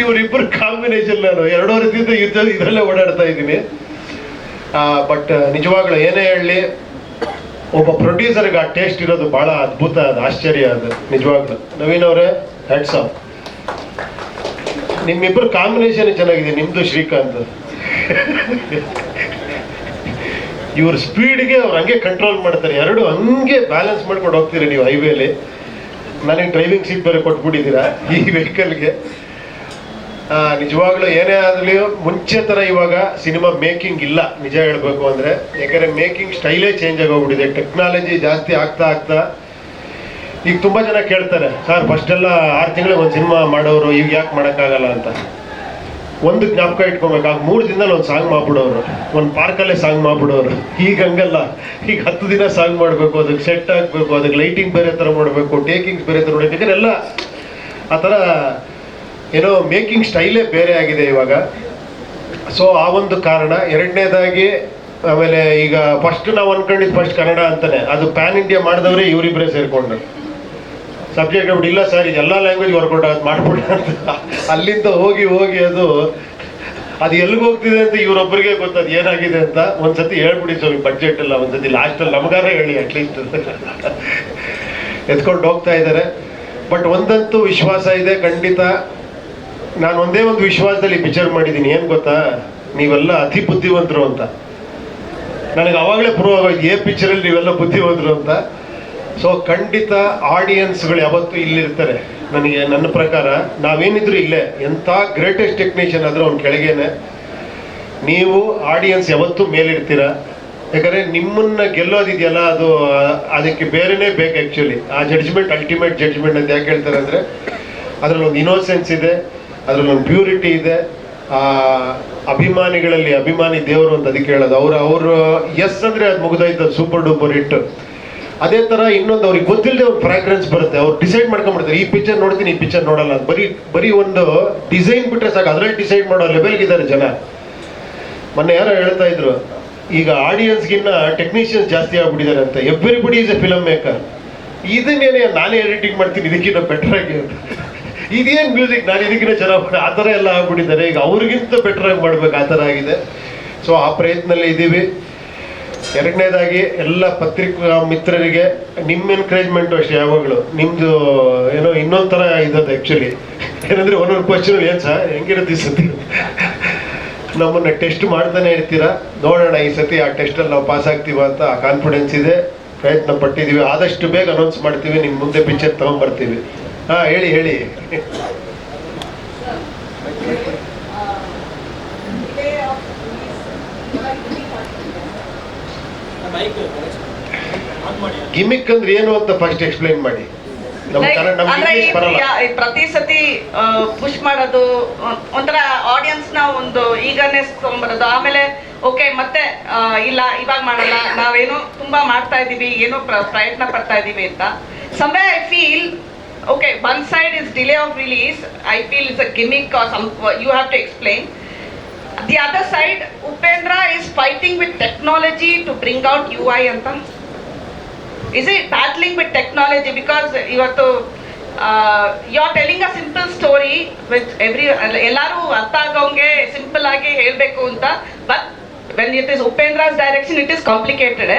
ಇವರಿಬ್ಬರು ಕಾಂಬಿನೇಷನ್ ನಾನು 2 ವರ್ಷದಿಂದ ಇದರಲ್ಲೇ ಓಡಾಡ್ತಾ ಇದ್ದೀನಿ. ಬಟ್ ನಿಜವಾಗ್ಲೂ ಏನೇ ಹೇಳಲಿ, ಒಬ್ಬ ಪ್ರೊಡ್ಯೂಸರ್ಗೆ ಆ ಟೇಸ್ಟ್ ಇರೋದು ಭಾಳ ಅದ್ಭುತ, ಅದು ಆಶ್ಚರ್ಯ. ಅದು ನಿಜವಾಗ್ಲೂ ನವೀನ್ ಅವರೇ ಹ್ಯಾಟ್ಸ್ ಆಫ್. ನಿಮ್ಮಿಬ್ಬರು ಕಾಂಬಿನೇಷನ್ ಚೆನ್ನಾಗಿದೆ, ನಿಮ್ದು ಶ್ರೀಕಾಂತ್. ಇವ್ರ ಸ್ಪೀಡ್ಗೆ ಅವ್ರು ಹಂಗೆ ಕಂಟ್ರೋಲ್ ಮಾಡ್ತಾರೆ, ಎರಡು ಹಂಗೆ ಬ್ಯಾಲೆನ್ಸ್ ಮಾಡ್ಕೊಂಡು ಹೋಗ್ತೀರಿ ನೀವು ಹೈವೇಲಿ. ನನಗೆ ಡ್ರೈವಿಂಗ್ ಸೀಟ್ ಬೇರೆ ಕೊಟ್ಬಿಟ್ಟಿದ್ದೀರಾ ಈ ವೆಹಿಕಲ್ಗೆ. ನಿಜವಾಗ್ಲೂ ಏನೇ ಆಗಲಿ ಮುಂಚೆ ಥರ ಇವಾಗ ಸಿನಿಮಾ ಮೇಕಿಂಗ್ ಇಲ್ಲ ನಿಜ ಹೇಳಬೇಕು ಅಂದರೆ. ಯಾಕಂದರೆ ಮೇಕಿಂಗ್ ಸ್ಟೈಲೇ ಚೇಂಜ್ ಆಗೋಗ್ಬಿಟ್ಟಿದೆ, ಟೆಕ್ನಾಲಜಿ ಜಾಸ್ತಿ ಆಗ್ತಾ ಆಗ್ತಾ. ಈಗ ತುಂಬ ಜನ ಕೇಳ್ತಾರೆ, ಸರ್ ಫಸ್ಟೆಲ್ಲ 6 ತಿಂಗಳಿಗೆ ಒಂದು ಸಿನಿಮಾ ಮಾಡೋರು, ಈಗ ಯಾಕೆ ಮಾಡೋಕ್ಕಾಗಲ್ಲ ಅಂತ. ಒಂದು ಜ್ಞಾಪಕ ಇಟ್ಕೊಬೇಕು, ಆಗ 3 ದಿನದಲ್ಲಿ ಒಂದು ಸಾಂಗ್ ಮಾಡ್ಬಿಡೋರು, ಒಂದು ಪಾರ್ಕಲ್ಲೇ ಸಾಂಗ್ ಮಾಡ್ಬಿಡೋರು. ಈಗ ಹಂಗಲ್ಲ, ಈಗ 10 ದಿನ ಸಾಂಗ್ ಮಾಡಬೇಕು, ಅದಕ್ಕೆ ಸೆಟ್ ಆಗಬೇಕು, ಅದಕ್ಕೆ ಲೈಟಿಂಗ್ ಬೇರೆ ಥರ ಮಾಡಬೇಕು, ಟೇಕಿಂಗ್ಸ್ ಬೇರೆ ಥರ ಮಾಡಬೇಕು. ಯಾಕಂದ್ರೆ ಎಲ್ಲ ಆ ಥರ ಏನೋ ಮೇಕಿಂಗ್ ಸ್ಟೈಲೇ ಬೇರೆ ಆಗಿದೆ ಇವಾಗ. ಸೊ ಆ ಒಂದು ಕಾರಣ. ಎರಡನೇದಾಗಿ ಆಮೇಲೆ ಈಗ ಫಸ್ಟ್ ನಾವು ಅನ್ಕೊಂಡಿದ್ದು ಫಸ್ಟ್ ಕನ್ನಡ ಅಂತಾನೆ, ಅದು ಪ್ಯಾನ್ ಇಂಡಿಯಾ ಮಾಡಿದವರೇ ಇವರಿಬ್ಬರೇ ಸೇರಿಕೊಂಡ್ರು. ಸಬ್ಜೆಕ್ಟ್ ಹೇಳ್ಬಿಟ್ಟು ಇಲ್ಲ ಸರ್ ಇದು ಎಲ್ಲ ಲ್ಯಾಂಗ್ವೇಜ್ ವರ್ಕೌಟ್ ಆಗುತ್ತೆ ಮಾಡ್ಬಿಡ ಅಂತ. ಅಲ್ಲಿಂದ ಹೋಗಿ ಹೋಗಿ ಅದು ಎಲ್ಲಿಗೆ ಹೋಗ್ತಿದೆ ಅಂತ ಇವರೊಬ್ಬರಿಗೆ ಗೊತ್ತದು ಏನಾಗಿದೆ ಅಂತ. ಒಂದ್ಸತಿ ಹೇಳ್ಬಿಡಿ ಸ್ವಾಮಿ ಬಡ್ಜೆಟ್ ಎಲ್ಲ, ಒಂದ್ಸತಿ ಲಾಸ್ಟಲ್ಲಿ ನಮಗಾರ ಹೇಳಿ ಅಟ್ಲೀಸ್ಟ್. ಎತ್ಕೊಂಡು ಹೋಗ್ತಾ ಇದ್ದಾರೆ. ಬಟ್ ಒಂದಂತೂ ವಿಶ್ವಾಸ ಇದೆ ಖಂಡಿತ. ನಾನು ಒಂದೇ ಒಂದು ವಿಶ್ವಾಸದಲ್ಲಿ ಪಿಕ್ಚರ್ ಮಾಡಿದ್ದೀನಿ, ಏನು ಗೊತ್ತಾ, ನೀವೆಲ್ಲ ಅತಿ ಬುದ್ಧಿವಂತರು ಅಂತ. ನನಗೆ ಅವಾಗಲೇ ಪ್ರೂವ್ ಆಗೋಯ್ತು ಪಿಕ್ಚರಲ್ಲಿ ನೀವೆಲ್ಲ ಬುದ್ಧಿವಂತರು ಅಂತ. ಸೊ ಖಂಡಿತ ಆಡಿಯನ್ಸ್ಗಳು ಯಾವತ್ತೂ ಇಲ್ಲಿರ್ತಾರೆ. ನನಗೆ ನನ್ನ ಪ್ರಕಾರ ನಾವೇನಿದ್ರು ಇಲ್ಲೇ, ಎಂಥ ಗ್ರೇಟೆಸ್ಟ್ ಟೆಕ್ನಿಷಿಯನ್ ಆದರೂ ಅವ್ನ ಕೆಳಗೇನೆ. ನೀವು ಆಡಿಯನ್ಸ್ ಯಾವತ್ತೂ ಮೇಲಿರ್ತೀರ. ಯಾಕಂದರೆ ನಿಮ್ಮನ್ನು ಗೆಲ್ಲೋದಿದೆಯಲ್ಲ, ಅದಕ್ಕೆ ಬೇರೆನೇ ಬೇಕು ಆ್ಯಕ್ಚುಲಿ. ಆ ಜಡ್ಜ್ಮೆಂಟ್ ಅಲ್ಟಿಮೇಟ್ ಜಡ್ಜ್ಮೆಂಟ್ ಅಂತ ಯಾಕೆ ಹೇಳ್ತಾರೆ ಅಂದರೆ, ಅದರಲ್ಲೊಂದು ಇನ್ನೋಸೆನ್ಸ್ ಇದೆ, ಅದರಲ್ಲೊಂದು ಪ್ಯೂರಿಟಿ ಇದೆ. ಅಭಿಮಾನಿಗಳಲ್ಲಿ ಅಭಿಮಾನಿ ದೇವರು ಅಂತ ಅದಕ್ಕೆ ಹೇಳೋದು. ಅವರು ಎಸ್ ಅಂದರೆ ಅದು ಮುಗಿದೋಯ್ತು, ಸೂಪರ್ ಡೂಪರ್ ಹಿಟ್. ಅದೇ ಥರ ಇನ್ನೊಂದು ಅವ್ರಿಗೆ ಗೊತ್ತಿಲ್ಲದೆ ಒಂದು ಫ್ರಾಗ್ರೆನ್ಸ್ ಬರುತ್ತೆ. ಅವ್ರು ಡಿಸೈಡ್ ಮಾಡ್ಕೊಂಡ್ಬಿಡ್ತಾರೆ, ಈ ಪಿಕ್ಚರ್ ನೋಡ್ತೀನಿ, ಈ ಪಿಕ್ಚರ್ ನೋಡಲ್ಲ ಅಂತ. ಬರೀ ಒಂದು ಡಿಸೈನ್ ಬಿಟ್ಟರೆ ಸಾಕು, ಅದರಲ್ಲಿ ಡಿಸೈಡ್ ಮಾಡೋ ಲೆವೆಲ್ಗಿದ್ದಾರೆ ಜನ. ಮೊನ್ನೆ ಯಾರೋ ಹೇಳ್ತಾ ಇದ್ರು, ಈಗ ಆಡಿಯನ್ಸ್ಗಿನ್ನ ಟೆಕ್ನಿಷಿಯನ್ಸ್ ಜಾಸ್ತಿ ಆಗ್ಬಿಟ್ಟಿದ್ದಾರೆ ಅಂತ. Everybody is a film maker. ಇದನ್ನೇನೆ ನಾನೇ ಎಡಿಟಿಂಗ್ ಮಾಡ್ತೀನಿ ಇದಕ್ಕಿಂತ ಬೆಟರ್ ಆಗಿ ಅಂತ. ಇದೇನು ಮ್ಯೂಸಿಕ್ ನಾನು ಇದಕ್ಕಿಂತ ಚೆನ್ನಾಗಿ ಮಾಡಿ, ಆ ಥರ ಎಲ್ಲ ಆಗ್ಬಿಟ್ಟಿದ್ದಾರೆ. ಈಗ ಅವ್ರಿಗಿಂತ ಬೆಟರ್ ಆಗಿ ಮಾಡ್ಬೇಕು, ಆ ಥರ ಆಗಿದೆ. ಸೊ ಆ ಪ್ರಯತ್ನದಲ್ಲೇ ಇದ್ದೀವಿ. ಎರಡನೇದಾಗಿ ಎಲ್ಲ ಪತ್ರಿಕಾ ಮಿತ್ರರಿಗೆ ನಿಮ್ಮ ಎನ್ಕರೇಜ್ಮೆಂಟು ಅಷ್ಟೇ ಯಾವಾಗಲೂ. ನಿಮ್ಮದು ಏನೋ ಇನ್ನೊಂದು ಥರ ಇದ್ದದ್ದು ಆ್ಯಕ್ಚುಲಿ. ಏನಂದರೆ ಒಂದೊಂದು ಕ್ವಶನ್ ಏನು ಸರ್ ಹೆಂಗಿರುತ್ತೆ ಈ ಸತಿ, ನಮ್ಮನ್ನು ಟೆಸ್ಟ್ ಮಾಡ್ತಾನೆ ಇರ್ತೀರಾ. ನೋಡೋಣ ಈ ಸತಿ ಆ ಟೆಸ್ಟಲ್ಲಿ ನಾವು ಪಾಸ್ ಆಗ್ತೀವ ಅಂತ ಆ ಕಾನ್ಫಿಡೆನ್ಸ್ ಇದೆ. ಪ್ರಯತ್ನ ಪಟ್ಟಿದ್ದೀವಿ. ಆದಷ್ಟು ಬೇಗ ಅನೌನ್ಸ್ ಮಾಡ್ತೀವಿ, ನಿಮ್ಮ ಮುಂದೆ ಪಿಕ್ಚರ್ ತೊಗೊಂಬರ್ತೀವಿ. ಹೇಳಿ ಹೇಳಿ. ಗಿಮಿಕ್ ಅಂದ್ರೆ ಏನು ಅಂತ ಫಸ್ಟ್ ಎಕ್ಸ್ಪ್ಲೈನ್ ಮಾಡಿ. ಪ್ರತಿ ಸತಿ ಪುಷ್ ಮಾಡೋದು, ಒಂಥರ ಆಡಿಯನ್ಸ್ ನ ಒಂದು ಈಗರ್ನೆಸ್ ತಗೊಂಡ್ಬರೋದು. ಆಮೇಲೆ ಓಕೆ ಮತ್ತೆ ಇಲ್ಲ ಇವಾಗ ಮಾಡಲ್ಲ, ನಾವೇನೋ ತುಂಬಾ ಮಾಡ್ತಾ ಇದೀವಿ, ಏನೋ ಪ್ರಯತ್ನ ಪಡ್ತಾ ಇದೀವಿ ಅಂತ. Somewhere I feel okay, one side is delay of release. I feel it's a gimmick or some. You have to explain. The other side, Upendra is fighting with technology to bring out UI anta. Is it battling with technology because you're telling a simple story which ellaru artha agonge simple agi helbeku anta, but when it is Upendra's direction it is complicated,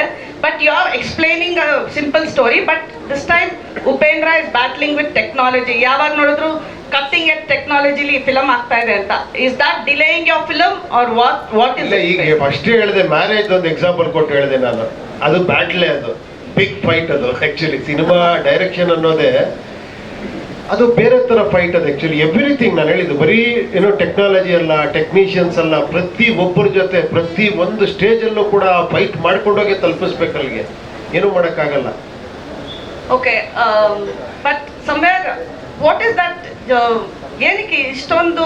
but you're explaining a simple story, but this time Upendra is battling with technology. Yavag nodidru cutting edge technology film ಆಗ್ತಾ ಇದೆ ಅಂತ. Is that delaying your film or what is it? ಈಗ first ಹೇಳಿದೆ marriage ಒಂದು example ಕೊಟ್ಟು ಹೇಳಿದೆ ನಾನು. ಅದು ಬ್ಯಾಟ್ಲೆ, ಅದು ಬಿಗ್ ಫೈಟ್. ಅದು ಆಕ್ಚುಲಿ ಸಿನಿಮಾ ಡೈರೆಕ್ಷನ್ ಅನ್ನೋದೇ ಅದು ಬೇರೆ ತರ ಫೈಟ್. ಅದು ಆಕ್ಚುಲಿ ಎವ್ರಿಥಿಂಗ್ ನಾನು ಹೇಳಿದ್ದು ಬರೀ ಏನೋ ಟೆಕ್ನಾಲಜಿ ಅಲ್ಲ, ಟೆಕ್ನಿಷಿಯನ್ಸ್ ಅಲ್ಲ, ಪ್ರತಿ ಒಬ್ಬರ ಜೊತೆ ಪ್ರತಿ ಒಂದು ಸ್ಟೇಜಲ್ಲೂ ಕೂಡ ಫೈಟ್ ಮಾಡ್ಕೊಂಡೋಗಿ ತಲುಪಿಸ್ಬೇಕು ಅಲ್ಲಿಗೆ, ಏನೂ ಮಾಡೋಕ್ಕಾಗಲ್ಲ. Okay, but somewhere what is that, ಏನಕ್ಕೆ ಇಷ್ಟೊಂದು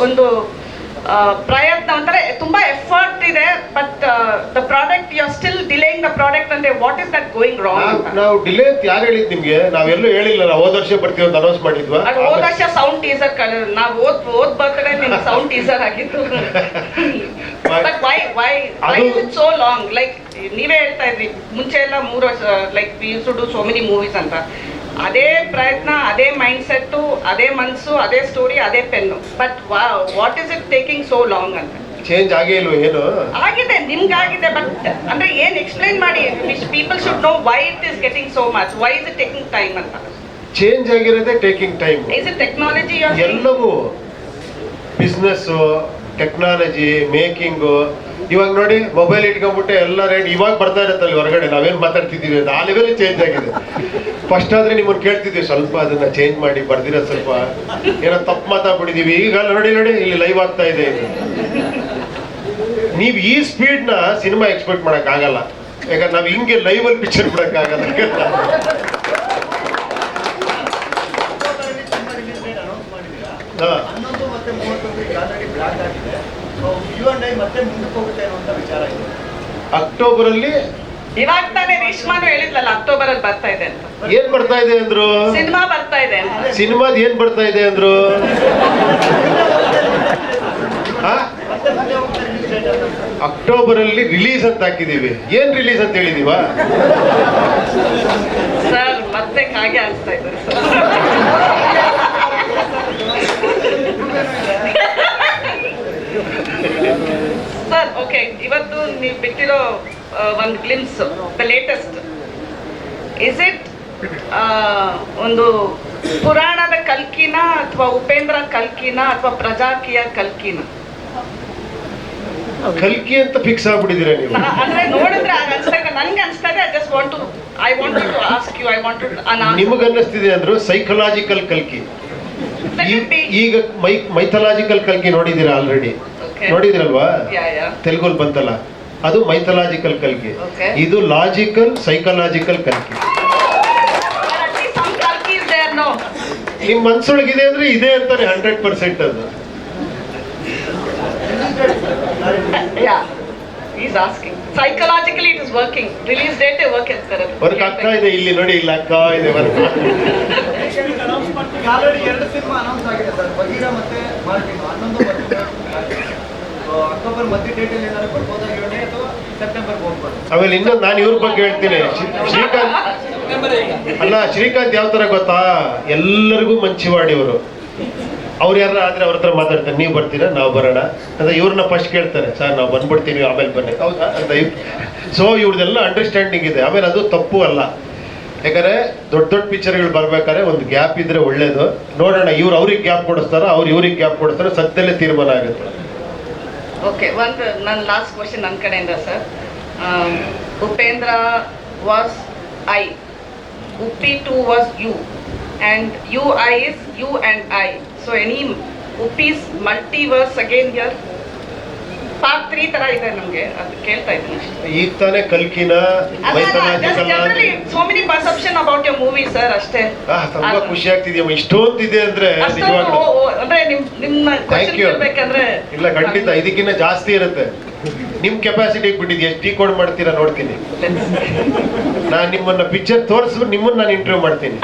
ಒಂದು ಪ್ರಯತ್ನ ಅಂತಾರೆ, ತುಂಬಾ ಎಫರ್ಟ್ ಇದೆ, but the product you are still delaying the product ಅಂದ್ರೆ what is that going wrong? ನಾವು ಡಿಲೇ ಅಂತ ಯಾರು ಹೇಳಿದ್ ನಿಮ್ಗೆ? ನಾವೆಲ್ಲೂ ಹೇಳಿಲ್ಲ. ನಾವು ಹೋದ ವರ್ಷ ಬರ್ತೀವಿ ಅಂತ ಅನೌನ್ಸ್ ಮಾಡಿದ್ವಾ? ಹೋದ ವರ್ಷ ಸೌಂಡ್ ಟೀಸರ್ ನಾವು ಓದ್ ಬರ್ತಾರೆ ನಿಮ್ಗೆ ಸೌಂಡ್ ಟೀಸರ್ ಆಗಿತ್ತು. But why is it so long? Like ನೀವೇ ಹೇಳ್ತಾ ಇದ್ರಿ ಮುಂಚೆ ಎಲ್ಲ 3 ವರ್ಷ like we use to do so many movies ಅಂತ. ಅದೇ ಪ್ರಯತ್ನ, ಅದೇ ಮೈಂಡ್ ಸೆಟ್ಟು, ಅದೇ ಮನಸ್ಸು, ಅದೇ ಸ್ಟೋರಿ, ಅದೇ pen, but what is it taking so long ಅಂತ? ಚೇಂಜ್ ಆಗೇ ಇಲ್ವ? ಏನು ಆಗಿದೆ, ನಿಮ್ಗಾಗಿದೆ, ಬಟ್ ಅಂದ್ರೆ ಏನ್ ಎಕ್ಸ್ಪ್ಲೈನ್ ಮಾಡಿ. People should know why it is getting so much, why is it taking time ಅಂತ. ಚೇಂಜ್ ಆಗಿರೋದೇ taking time. Is it technology? ಎಲ್ಲವೂ ಬಿಸ್ನೆಸ್, ಟೆಕ್ನಾಲಜಿ, ಮೇಕಿಂಗು. ಇವಾಗ ನೋಡಿ ಮೊಬೈಲ್ ಇಟ್ಕೊಂಡ್ಬಿಟ್ಟೆ ಎಲ್ಲ ರೇಟ್ ಇವಾಗ ಬರ್ತಾ ಇರುತ್ತಲ್ಲಿ ಹೊರಗಡೆ ನಾವೇನು ಮಾತಾಡ್ತಿದ್ದೀವಿ ಅದು ಆ ಲೆವೆಲ್ ಚೇಂಜ್ ಆಗಿದೆ. ಫಸ್ಟ್ ಆದ್ರೆ ನಿಮ್ಮನ್ನು ಕೇಳ್ತಿದ್ವಿ ಸ್ವಲ್ಪ ಅದನ್ನ ಚೇಂಜ್ ಮಾಡಿ ಬರ್ದಿರೋದು ಸ್ವಲ್ಪ ಏನೋ ತಪ್ಪು ಮಾತಾಡ್ಬಿಟ್ಟಿದೀವಿ. ಈಗ ನೋಡಿ ಇಲ್ಲಿ ಲೈವ್ ಆಗ್ತಾ ಇದೆ. ನೀವು ಈ ಸ್ಪೀಡ್ನ ಸಿನಿಮಾ ಎಕ್ಸ್ಪೆಕ್ಟ್ ಮಾಡೋಕ್ಕಾಗಲ್ಲ, ಯಾಕಂದ್ರೆ ನಾವು ಹಿಂಗೆ ಲೈವಲ್ಲಿ ಪಿಕ್ಚರ್ ಬಿಡೋಕ್ಕಾಗಲ್ಲ. ಅಕ್ಟೋಬರ್ ಅಲ್ಲಿ ಇವಾಗ ತಾನೇ ರೇಷ್ಮಾನು ಹೇಳಿದ್ಲಲ್ಲ ಅಕ್ಟೋಬರ್ ಅಲ್ಲಿ ಬರ್ತಾ ಇದೆ ಅಂತ. ಏನ್ ಬರ್ತಾ ಇದೆ ಅಂದ್ರು? ಸಿನಿಮಾ ಬರ್ತಾ ಇದೆ ಅಂತ. ಸಿನಿಮಾದ ಏನ್ ಬರ್ತಾ ಇದೆ ಅಂದ್ರು? ಅಕ್ಟೋಬರ್ ಅಲ್ಲಿ ರಿಲೀಸ್ ಅಂತ ಹಾಕಿದೀವಿ. ಏನ್ ರಿಲೀಸ್ ಅಂತ ಹೇಳಿದೀವ ಸರ್? ಮತ್ತೆ ಹಾಗೆ ಅನ್ಸ್ತಾ ಇದ್ದಾರೆ ಸರ್. ಓಕೆ, ಇವತ್ತು ನೀವು ಬಿಟ್ಟಿರೋ ಒಂದು glimpse, the latest, is it ಒಂದು ಪುರಾಣದ ಕಲ್ಕಿನ ಅಥವಾ ಉಪೇಂದ್ರ ಕಲ್ಕಿನ ಅಥವಾ ಪ್ರಜಾಕಿಯ ಕಲ್ಕಿನ? ಕಲ್ಕಿ ಅಂತ ಫಿಕ್ಸ್ ಆಗ್ಬಿಟ್ಟಿದ್ದೀರಾ ನೀವು? ಅಂದ್ರೆ ನೋಡಿದ್ರೆ ಅನ್ಸ್ತಾ ಇದೆ, ನನ್ಗೆ ಅನ್ಸ್ತಾ ಇದೆ. I want to ask you, I want to ನಿಮಗ್ ಅನ್ನಿಸ್ತಿದೆ ಅಂದ್ರು ಸೈಕಲಾಜಿಕಲ್ ಕಲ್ಕಿ. ಈಗ ಮೈಥಲಾಜಿಕಲ್ ಕಲ್ಕಿ ನೋಡಿದೀರಾ? ಆಲ್ರೆಡಿ ನೋಡಿದಿರಲ್ವಾ? ತೆಲುಗಲ್ಲಿ ಬಂತಲ್ಲ, ಅದು ಮೈಥಲಾಜಿಕಲ್ ಕಲ್ಕಿ. ಇದು ಲಾಜಿಕಲ್ ಸೈಕಲಾಜಿಕಲ್ ಕಲ್ಕಿ. ನಿಮ್ ಮನ್ಸೊಳಗಿದೆ ಅಂದ್ರೆ ಇದೆ ಅಂತಾನೆ 100% ಅದು. Psychologically it is working. Release date work ಆಗ್ತಾ ಇದೆ. ಇಲ್ಲಿ ನೋಡಿ, ಇಲ್ಲಿ ಆಗ್ತಾ ಇದೆ ವರ್ಕ್. ಆಲ್ರೆಡಿ 2 ಸಿನಿಮಾ ಅನೌನ್ಸ್ ಆಗಿದೆ ಸರ್, ಬಗೀರಾ ಮತ್ತೆ ಮಾರ್ಟಿನ್. 11 ಅಕ್ಟೋಬರ್ ಮಧ್ಯ ಡೇಟಲ್ಲಿ ಏನಾದ್ರು ಬರ್ಬೋದಾ ಯೋಜನೆ ಅಥವಾ ಸೆಪ್ಟೆಂಬರ್ ಹೋಗ್ಬೋದು? ಆಮೇಲೆ ಇನ್ನೊಂದು ನಾನು ಇವ್ರ ಬಗ್ಗೆ ಹೇಳ್ತೀನಿ. ಶ್ರೀಕಾಂತ್ ಯಾವ ತರ ಗೊತ್ತಾ? ಎಲ್ಲರಿಗೂ ಮಂಚಿವಾಡಿ ಅವರು. ಅವ್ರು ಯಾರು ಆದ್ರೆ ಅವ್ರ ಹತ್ರ ಮಾತಾಡ್ತಾರೆ, ನೀವು ಬರ್ತೀರಾ, ನಾವು ಬರೋಣ ಅಂತ. ಇವ್ರನ್ನ ಫಸ್ಟ್ ಕೇಳ್ತಾರೆ, ಸರ್ ನಾವು ಬಂದ್ಬಿಡ್ತೀವಿ, ಆಮೇಲೆ ಬನ್ನಿ, ಹೌದಾ ಅಂತ. ಸೊ ಇವ್ರದೆಲ್ಲ ಅಂಡರ್ಸ್ಟ್ಯಾಂಡಿಂಗ್ ಇದೆ. ಆಮೇಲೆ ಅದು ತಪ್ಪು ಅಲ್ಲ, ಯಾಕಂದ್ರೆ ದೊಡ್ಡ ದೊಡ್ಡ ಪಿಕ್ಚರ್ಗಳು ಬರ್ಬೇಕಾದ್ರೆ ಒಂದು ಗ್ಯಾಪ್ ಇದ್ರೆ ಒಳ್ಳೇದು. ನೋಡೋಣ, ಇವ್ರು ಅವ್ರಿಗೆ ಗ್ಯಾಪ್ ಕೊಡಿಸ್ತಾರ, ಅವ್ರು ಇವ್ರಿಗೆ ಗ್ಯಾಪ್ ಕೊಡಿಸ್ತಾರ, ಸದ್ಯದಲ್ಲೇ ತೀರ್ಮಾನ ಆಗುತ್ತೆ. ಓಕೆ, ಒಂದು ನನ್ನ ಲಾಸ್ಟ್ ಕ್ವಶನ್ ನನ್ನ ಕಡೆಯಿಂದ sir. Upendra was I, Uppi 2 was you, and UI is you and I. So any Uppi's multiverse again here? Part 3 ತರ ಇದೆ ನಮಗೆ, ಅದು ಕೇಳ್ತಾ ಇದ್ದೀನಿ ಅಷ್ಟೇ. ಈಗ ತಾನೇ ಕಲ್ಕಿನ generally so many perception about your movie sir ಅಷ್ಟೇ. ತುಂಬಾ ಖುಷಿ ಆಗ್ತಿದೆಯಮ್ಮ, ಇಷ್ಟೊಂದಿದೆ ಅಂದ್ರೆ ನಿಜವಾಗ್ಲೂ. ಅಂದ್ರೆ ನಿಮ್ಮ ಕ್ವೆಶ್ಚನ್ ಕೇಳಬೇಕಂದ್ರೆ ಇಲ್ಲ, ಖಂಡಿತ ಇದಕ್ಕಿಂತ ಜಾಸ್ತಿ ಇರುತ್ತೆ. ನಿಮ್ ಕೆಪಾಸಿಟಿ ಬಿಟ್ಟಿದ್ದೆ, ಎಷ್ಟು ಡಿಕೋಡ್ ಮಾಡ್ತೀರಾ ನೋಡ್ತೀನಿ. ನಾನು ನಿಮ್ಮನ್ನ ಪಿಕ್ಚರ್ ತೋರಿಸ್ಬಿಟ್ಟು ನಿಮ್ಮನ್ನ ನಾನು ಇಂಟರ್ವ್ಯೂ ಮಾಡ್ತೀನಿ.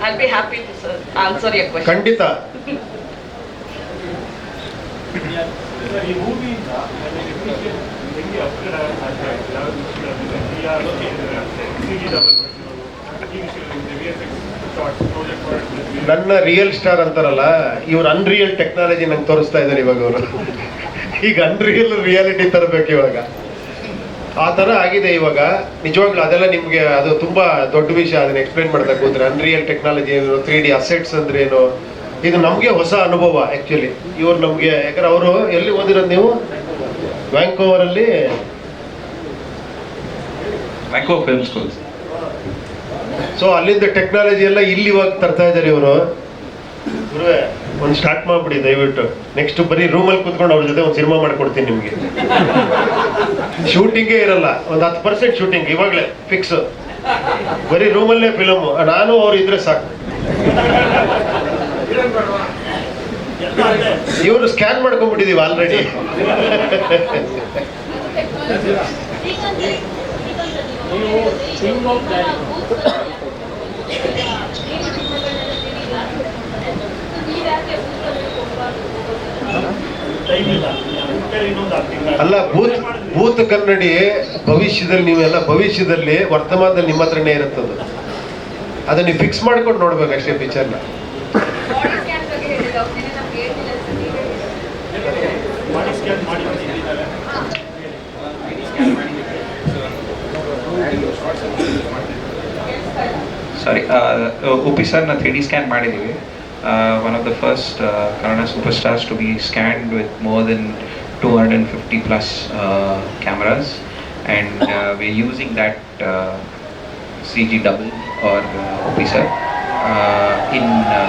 I'll be happy to answer your question. ಖಂಡಿತ. ನನ್ನ ರಿಯಲ್ ಸ್ಟಾರ್ ಅಂತಾರಲ್ಲ, ಇವ್ರು ಅನ್ರಿಯಲ್ ಟೆಕ್ನಾಲಜಿ ನಂಗೆ ತೋರಿಸ್ತಾ ಇದ್ದಾರೆ ಇವಾಗ. ಅವರು ಈಗ ಅನ್ರಿಯಲ್ ರಿಯಾಲಿಟಿ ತರಬೇಕು ಇವಾಗ. ಆ ಥರ ಆಗಿದೆ ಇವಾಗ ನಿಜವಾಗ್ಲೂ. ಅದೆಲ್ಲ ನಿಮಗೆ ಅದು ತುಂಬ ದೊಡ್ಡ ವಿಷಯ, ಅದನ್ನ ಎಕ್ಸ್ಪ್ಲೈನ್ ಮಾಡ್ತಾ ಕೂತ್ರೆ. ಅನ್ರಿಯಲ್ ಟೆಕ್ನಾಲಜಿ ಏನು, 3D ಅಸೆಟ್ಸ್ ಅಂದ್ರೆ ಏನು, ಇದು ನಮಗೆ ಹೊಸ ಅನುಭವ ಆ್ಯಕ್ಚುಲಿ. ಇವ್ರು ನಮಗೆ, ಯಾಕಂದ್ರೆ ಅವರು ಎಲ್ಲಿ ಓದಿರೋದು ನೀವು? ವ್ಯಾಂಕೋವರಲ್ಲಿ ವ್ಯಾಂಕೋವರ್ ಫಿಲ್ಮ್ ಸ್ಕೂಲ್ಸ್. ಸೊ ಅಲ್ಲಿಂದ ಟೆಕ್ನಾಲಜಿ ಎಲ್ಲ ಇಲ್ಲಿ ಇವಾಗ ತರ್ತಾ ಇದ್ದಾರೆ ಇವರು. ಒಂದು ಸ್ಟಾರ್ಟ್ ಮಾಡ್ಬಿಡಿ ದಯವಿಟ್ಟು. ನೆಕ್ಸ್ಟ್ ಬರೀ ರೂಮಲ್ಲಿ ಕೂತ್ಕೊಂಡು ಅವ್ರ ಜೊತೆ ಒಂದು ಸಿನಿಮಾ ಮಾಡ್ಕೊಡ್ತೀನಿ ನಿಮಗೆ. ಶೂಟಿಂಗೇ ಇರಲ್ಲ, ಒಂದು 10% ಶೂಟಿಂಗ್ ಇವಾಗಲೇ ಫಿಕ್ಸ್. ಬರೀ ರೂಮಲ್ಲೇ ಫಿಲಮ್, ನಾನು ಅವ್ರು ಇದ್ರೆ ಸಾಕು. ಇವರು ಸ್ಕ್ಯಾನ್ ಮಾಡ್ಕೊಂಡ್ಬಿಟ್ಟಿದೀವಿ ಆಲ್ರೆಡಿ. ಅಲ್ಲ, ಭೂತ ಕನ್ನಡಿ ಭವಿಷ್ಯದಲ್ಲಿ, ನೀವೆಲ್ಲ ಭವಿಷ್ಯದಲ್ಲಿ ವರ್ತಮಾನದಲ್ಲಿ ನಿಮ್ಮ ಹತ್ರನೇ ಇರುತ್ತದು. ಅದನ್ನ ನೀವು ಫಿಕ್ಸ್ ಮಾಡ್ಕೊಂಡು ನೋಡ್ಬೇಕು ಅಷ್ಟೇ ಪಿಕ್ಚರ್ನ. ಸಾರಿ, ಉಪ್ಪಿ ಸರ್ನ 3D ಸ್ಕ್ಯಾನ್ ಮಾಡಿದ್ದೀವಿ. One of the first Kannada super stars to be scanned with more than 250 plus cameras, and we using that CG double or Uppi sir in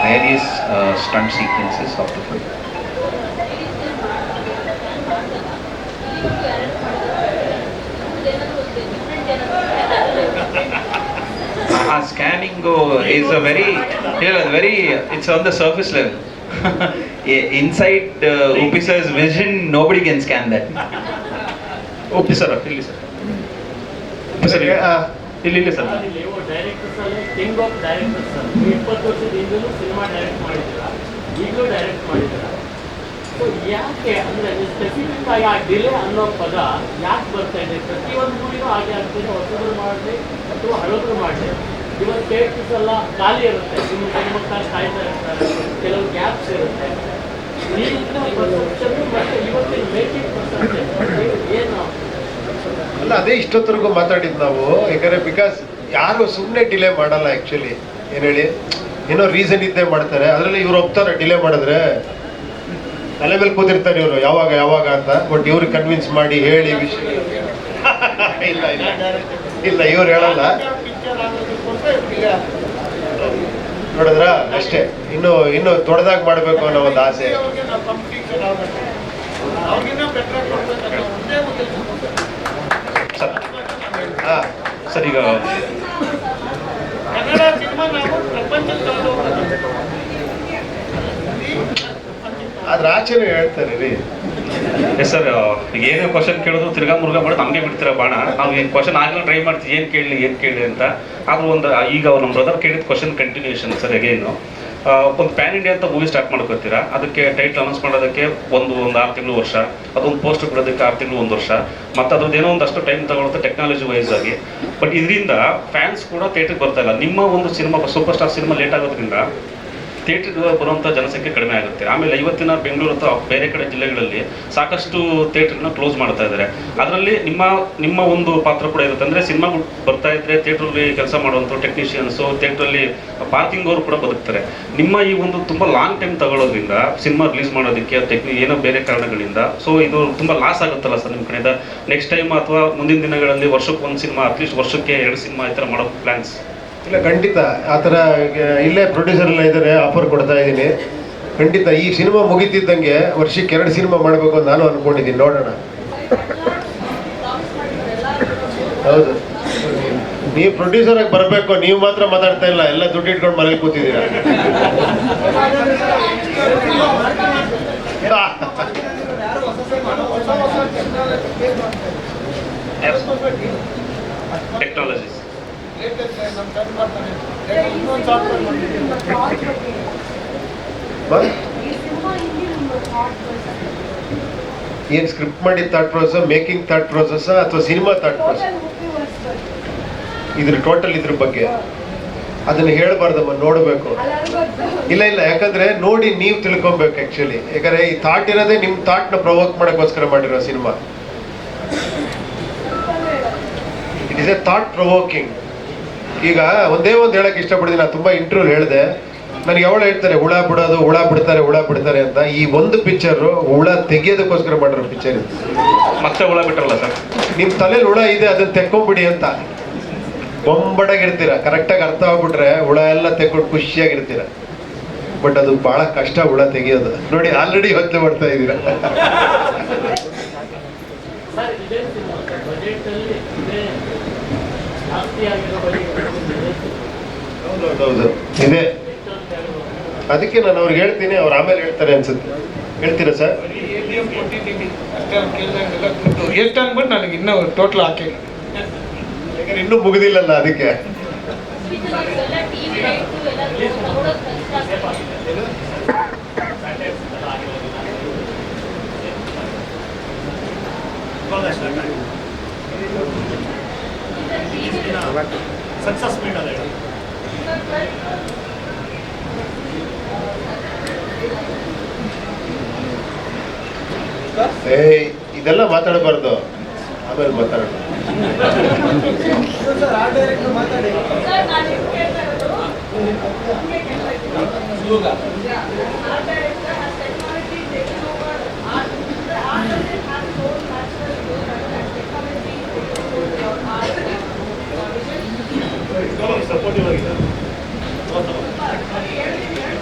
various stunt sequences of the film. Scanning is a very it's on the surface level. Inside Uppi sir's vision, nobody can scan that. Uppi sir, ಇಲ್ಲಿ sir. Uppi sir, ಇಲ್ಲಿ sir. Thing of director sir, 20 ವರ್ಷದಿಂದಲೂ cinema direct ಮಾಡಿದ್ದೀರಾ, ಈಗಲೂ direct ಮಾಡಿದ್ದೀರಾ. So ಯಾಕೆ ಅಂದರೆ specific ಆಗಿ ಆ ಡಿಲೇ ಅನ್ನೋ ಪದ ಯಾಕೆ ಬರ್ತಾ ಇದೆ? ಪ್ರತಿಯೊಂದು ಮೂವಿಗೂ ಹಾಗೆ ಆಗ್ತದೆ, ಹೊಸಬ್ರು ಮಾಡಲಿ ಅಥವಾ ಹಳಬ್ರು ಮಾಡಲಿ. ಇವತ್ತು ಥಿಯೇಟರ್ಸ್ ಎಲ್ಲ ಖಾಲಿ ಇರುತ್ತೆ, ನಿಮ್ಮ ಹೆಣ್ಮಕ್ಳು ಕಾಯ್ತಾ ಇರ್ತಾರೆ, ಕೆಲವು ಗ್ಯಾಪ್ಸ್ ಇರುತ್ತೆ. ಈಗಿನ ಪರ್ಸೆಪ್ಷನ್ ಮತ್ತು ಇವತ್ತಿನ ಮೇಕಿಂಗ್ ಪರ್ಸೆಪ್ಷನ್ ಏನು? ಅಲ್ಲ, ಅದೇ ಇಷ್ಟೊತ್ತರೆಗೂ ಮಾತಾಡಿದ್ದು ನಾವು. ಯಾಕಂದರೆ ಬಿಕಾಸ್ ಯಾರು ಸುಮ್ಮನೆ ಡಿಲೇ ಮಾಡಲ್ಲ ಆ್ಯಕ್ಚುಲಿ. ಏನು ಹೇಳಿ, ಏನೋ ರೀಸನ್ ಇದ್ದೇ ಮಾಡ್ತಾರೆ. ಅದರಲ್ಲಿ ಇವ್ರು ಒಪ್ತಾರೆ ಡಿಲೇ ಮಾಡಿದ್ರೆ. ತಲೆ ಮೇಲೆ ಕೂತಿರ್ತಾರೆ ಇವರು, ಯಾವಾಗ ಯಾವಾಗ ಅಂತ. ಬಟ್ ಇವ್ರಿಗೆ ಕನ್ವಿನ್ಸ್ ಮಾಡಿ ಹೇಳಿ ವಿಷಯ ಇಲ್ಲ ಇಲ್ಲ ಇಲ್ಲ, ಇವ್ರು ಹೇಳಲ್ಲ. ನೋಡಿದ್ರ ಅಷ್ಟೇ, ಇನ್ನು ದೊಡ್ಡದಾಗಿ ಮಾಡಬೇಕು ಅನ್ನೋ ಒಂದು ಆಸೆ. ಹಾಂ ಸರ್, ಈಗ ಅದ್ರ ಆಚೆನೂ ಹೇಳ್ತಾರೆ ರೀ. ಎಸ್ ಸರ್, ಈಗ ಏನೇ ಕ್ವಶನ್ ಕೇಳಿದ್ರು ತಿರ್ಗಾ ಮುರುಗಾ ಮಾಡಿ ನಮಗೆ ಬಿಡ್ತೀರಾ ಬಾಣ. ನಾವು ಏನು ಕ್ವಶನ್ ಆಗಲ್ಲ ಟ್ರೈ ಮಾಡ್ತೀವಿ, ಏನು ಕೇಳಲಿ ಅಂತ. ಆದ್ರೂ ಈಗ ನಮ್ಮ ಬ್ರದರ್ ಕೇಳಿದ ಕ್ವಶನ್ ಕಂಟಿನ್ಯೂಷನ್ ಸರ್. ಅಗೇನು ಒಂದು ಪ್ಯಾನ್ ಇಂಡಿಯಾ ಅಂತ ಮೂವಿ ಸ್ಟಾರ್ಟ್ ಮಾಡ್ಕೊತೀರಾ, ಅದಕ್ಕೆ ಟೈಟ್ಲ್ ಅನೌನ್ಸ್ ಮಾಡೋದಕ್ಕೆ ಒಂದು 6 ತಿಂಗಳು ವರ್ಷ, ಅದೊಂದು ಪೋಸ್ಟ್ ಬಿಡೋದಕ್ಕೆ 6 ತಿಂಗಳು 1 ವರ್ಷ, ಮತ್ತು ಅದ್ರದ್ದು ಏನೋ ಒಂದಷ್ಟು ಟೈಮ್ ತಗೊಳುತ್ತೆ ಟೆಕ್ನಾಲಜಿ ವೈಸ್ ಆಗಿ. ಬಟ್ ಇದರಿಂದ ಫ್ಯಾನ್ಸ್ ಕೂಡ ಥಿಯೇಟ್ರಿಗೆ ಬರ್ತಾ ಇಲ್ಲ. ನಿಮ್ಮ ಒಂದು cinema super star cinema late ಆಗೋದ್ರಿಂದ ಥಿಯೇಟ್ರಿಗೆ ಬರುವಂಥ ಜನಸಂಖ್ಯೆ ಕಡಿಮೆ ಆಗುತ್ತೆ. ಆಮೇಲೆ ಇವತ್ತಿನ ಬೆಂಗಳೂರು ಅಥವಾ ಬೇರೆ ಕಡೆ ಜಿಲ್ಲೆಗಳಲ್ಲಿ ಸಾಕಷ್ಟು ಥಿಯೇಟ್ರನ್ನ ಕ್ಲೋಸ್ ಮಾಡ್ತಾ ಇದ್ದಾರೆ. ಅದರಲ್ಲಿ ನಿಮ್ಮ ಒಂದು ಪಾತ್ರ ಕೂಡ ಇರುತ್ತೆ. ಅಂದರೆ ಸಿನಿಮಾ ಬರ್ತಾ ಇದ್ದರೆ ಥಿಯೇಟ್ರಲ್ಲಿ ಕೆಲಸ ಮಾಡುವಂಥ ಟೆಕ್ನಿಷಿಯನ್ಸು, ಥಿಯೇಟ್ರಲ್ಲಿ ಪಾರ್ಕಿಂಗ್ ಅವರು ಕೂಡ ಬದುಕ್ತಾರೆ. ನಿಮ್ಮ ಈ ಒಂದು ತುಂಬ ಲಾಂಗ್ ಟೈಮ್ ತಗೊಳ್ಳೋದ್ರಿಂದ ಸಿನಿಮಾ ರಿಲೀಸ್ ಮಾಡೋದಕ್ಕೆ ಏನೋ ಬೇರೆ ಕಾರಣಗಳಿಂದ ಸೊ ಇದು ತುಂಬ ಲಾಸ್ ಆಗುತ್ತಲ್ಲ ಸರ್ ನಿಮ್ಮ ಕಡೆಯಿಂದ? ನೆಕ್ಸ್ಟ್ ಟೈಮ್ ಅಥವಾ ಮುಂದಿನ ದಿನಗಳಲ್ಲಿ ವರ್ಷಕ್ಕೆ 1 ಸಿನಿಮಾ, ಅಟ್ಲೀಸ್ಟ್ ವರ್ಷಕ್ಕೆ 2 ಸಿನಿಮಾ ಈ ಥರ ಮಾಡೋ ಪ್ಲ್ಯಾನ್ಸ್? ಇಲ್ಲ, ಖಂಡಿತ ಆ ಥರ. ಇಲ್ಲೇ ಪ್ರೊಡ್ಯೂಸರ್ ಎಲ್ಲ ಇದ್ದಾರೆ, ಆಫರ್ ಕೊಡ್ತಾ ಇದ್ದೀನಿ. ಖಂಡಿತ ಈ ಸಿನಿಮಾ ಮುಗಿತಿದ್ದಂಗೆ ವರ್ಷಕ್ಕೆ 2 ಸಿನಿಮಾ ಮಾಡಬೇಕು ಅಂತ ನಾನು ಅಂದ್ಕೊಂಡಿದ್ದೀನಿ. ನೋಡೋಣ. ಹೌದು, ನೀವು ಪ್ರೊಡ್ಯೂಸರ್ ಆಗಿ ಬರಬೇಕು. ನೀವು ಮಾತ್ರ ಮಾತಾಡ್ತಾ ಇಲ್ಲ, ಎಲ್ಲ ದುಡ್ಡು ಇಟ್ಕೊಂಡು ಮನೇಲಿ ಕೂತಿದ್ದೀರಾ. ಟೆಕ್ನಾಲಜೀಸ್ ಏನ್ ಸ್ಕ್ರಿಪ್ಟ್ ಮಾಡಿದ thought process, making thought process ಅಥವಾ ಸಿನಿಮಾ ಥಾಟ್ ಪ್ರೋಸೆಸ್? ಟೋಟಲ್ ಇದ್ರ ಬಗ್ಗೆ ಅದನ್ನ ಹೇಳ್ಬಾರ್ದಮ್ಮ, ನೋಡ್ಬೇಕು. ಇಲ್ಲ ಯಾಕಂದ್ರೆ ನೋಡಿ ನೀವು ತಿಳ್ಕೊಬೇಕು ಆಕ್ಚುಲಿ. ಯಾಕಂದ್ರೆ ಈ ಥಾಟ್ ಇರೋದೇ ನಿಮ್ ಥಾಟ್ನ ಪ್ರವೋಕ್ ಮಾಡಕ್ಕೋಸ್ಕರ ಮಾಡಿರೋ cinema. It is A thought provoking. ಈಗ ಒಂದೇ ಒಂದು ಹೇಳಕ್ ಇಷ್ಟಪಡ್ತೀನಿ. ನಾನು ತುಂಬಾ ಇಂಟರ್ವ್ಯೂ ಹೇಳಿದೆ, ನನಗೆ ಯಾವಳು ಹೇಳ್ತಾರೆ ಹುಳ ಬಿಡೋದು, ಹುಳ ಬಿಡ್ತಾರೆ ಅಂತ. ಈ ಒಂದು ಪಿಕ್ಚರ್ ಹುಳ ತೆಗಿಯೋದಕ್ಕೋಸ್ಕರ ಮಾಡಿರೋ ಪಿಕ್ಚರ್ ಇದು. ಮತ್ತೆ ಹುಳ ಬಿಟ್ರಲ್ಲ ಸರ್, ನಿಮ್ ತಲೆಯಲ್ಲಿ ಹುಳ ಇದೆ, ಅದನ್ನ ತೆಕ್ಕೊಂಬಿಡಿ ಅಂತ. ಬೊಂಬಡಾಗಿರ್ತೀರ, ಕರೆಕ್ಟಾಗಿ ಅರ್ಥ ಆಗ್ಬಿಟ್ರೆ ಹುಳ ಎಲ್ಲ ತೆಕ್ಕೊಂಡು ಖುಷಿಯಾಗಿರ್ತೀರ. ಬಟ್ ಅದು ಬಹಳ ಕಷ್ಟ ಹುಳ ತೆಗಿಯೋದು. ನೋಡಿ ಆಲ್ರೆಡಿ ಯೋಚನೆ ಮಾಡ್ತಾ ಇದ್ದೀರಾ. ಹೌದು ಇದೆ. ಅದಕ್ಕೆ ನಾನು ಅವ್ರಿಗೆ ಹೇಳ್ತೀನಿ, ಅವ್ರು ಆಮೇಲೆ ಹೇಳ್ತಾರೆ ಅನ್ಸುತ್ತೆ. ಹೇಳ್ತೀರಾ ಸರ್? ಎಷ್ಟು ಅಂದ್ಬಿಟ್ಟು ನನಗೆ ಇನ್ನೂ ಟೋಟಲ್ ಹಾಕಿಲ್ಲ, ಯಾಕಂದ್ರೆ ಇನ್ನೂ ಮುಗಿದಿಲ್ಲಲ್ಲ ಅದಕ್ಕೆ. ಸಕ್ಸಸ್ ಮೀಟ್ ಅದ ಇದೆಲ್ಲ ಮಾತಾಡಬಾರ್ದು, ಆಮೇಲೆ ಮಾತಾಡೋಣ. ಸಪೋರ್ಟಿವ್ ಆಗಿದೆ.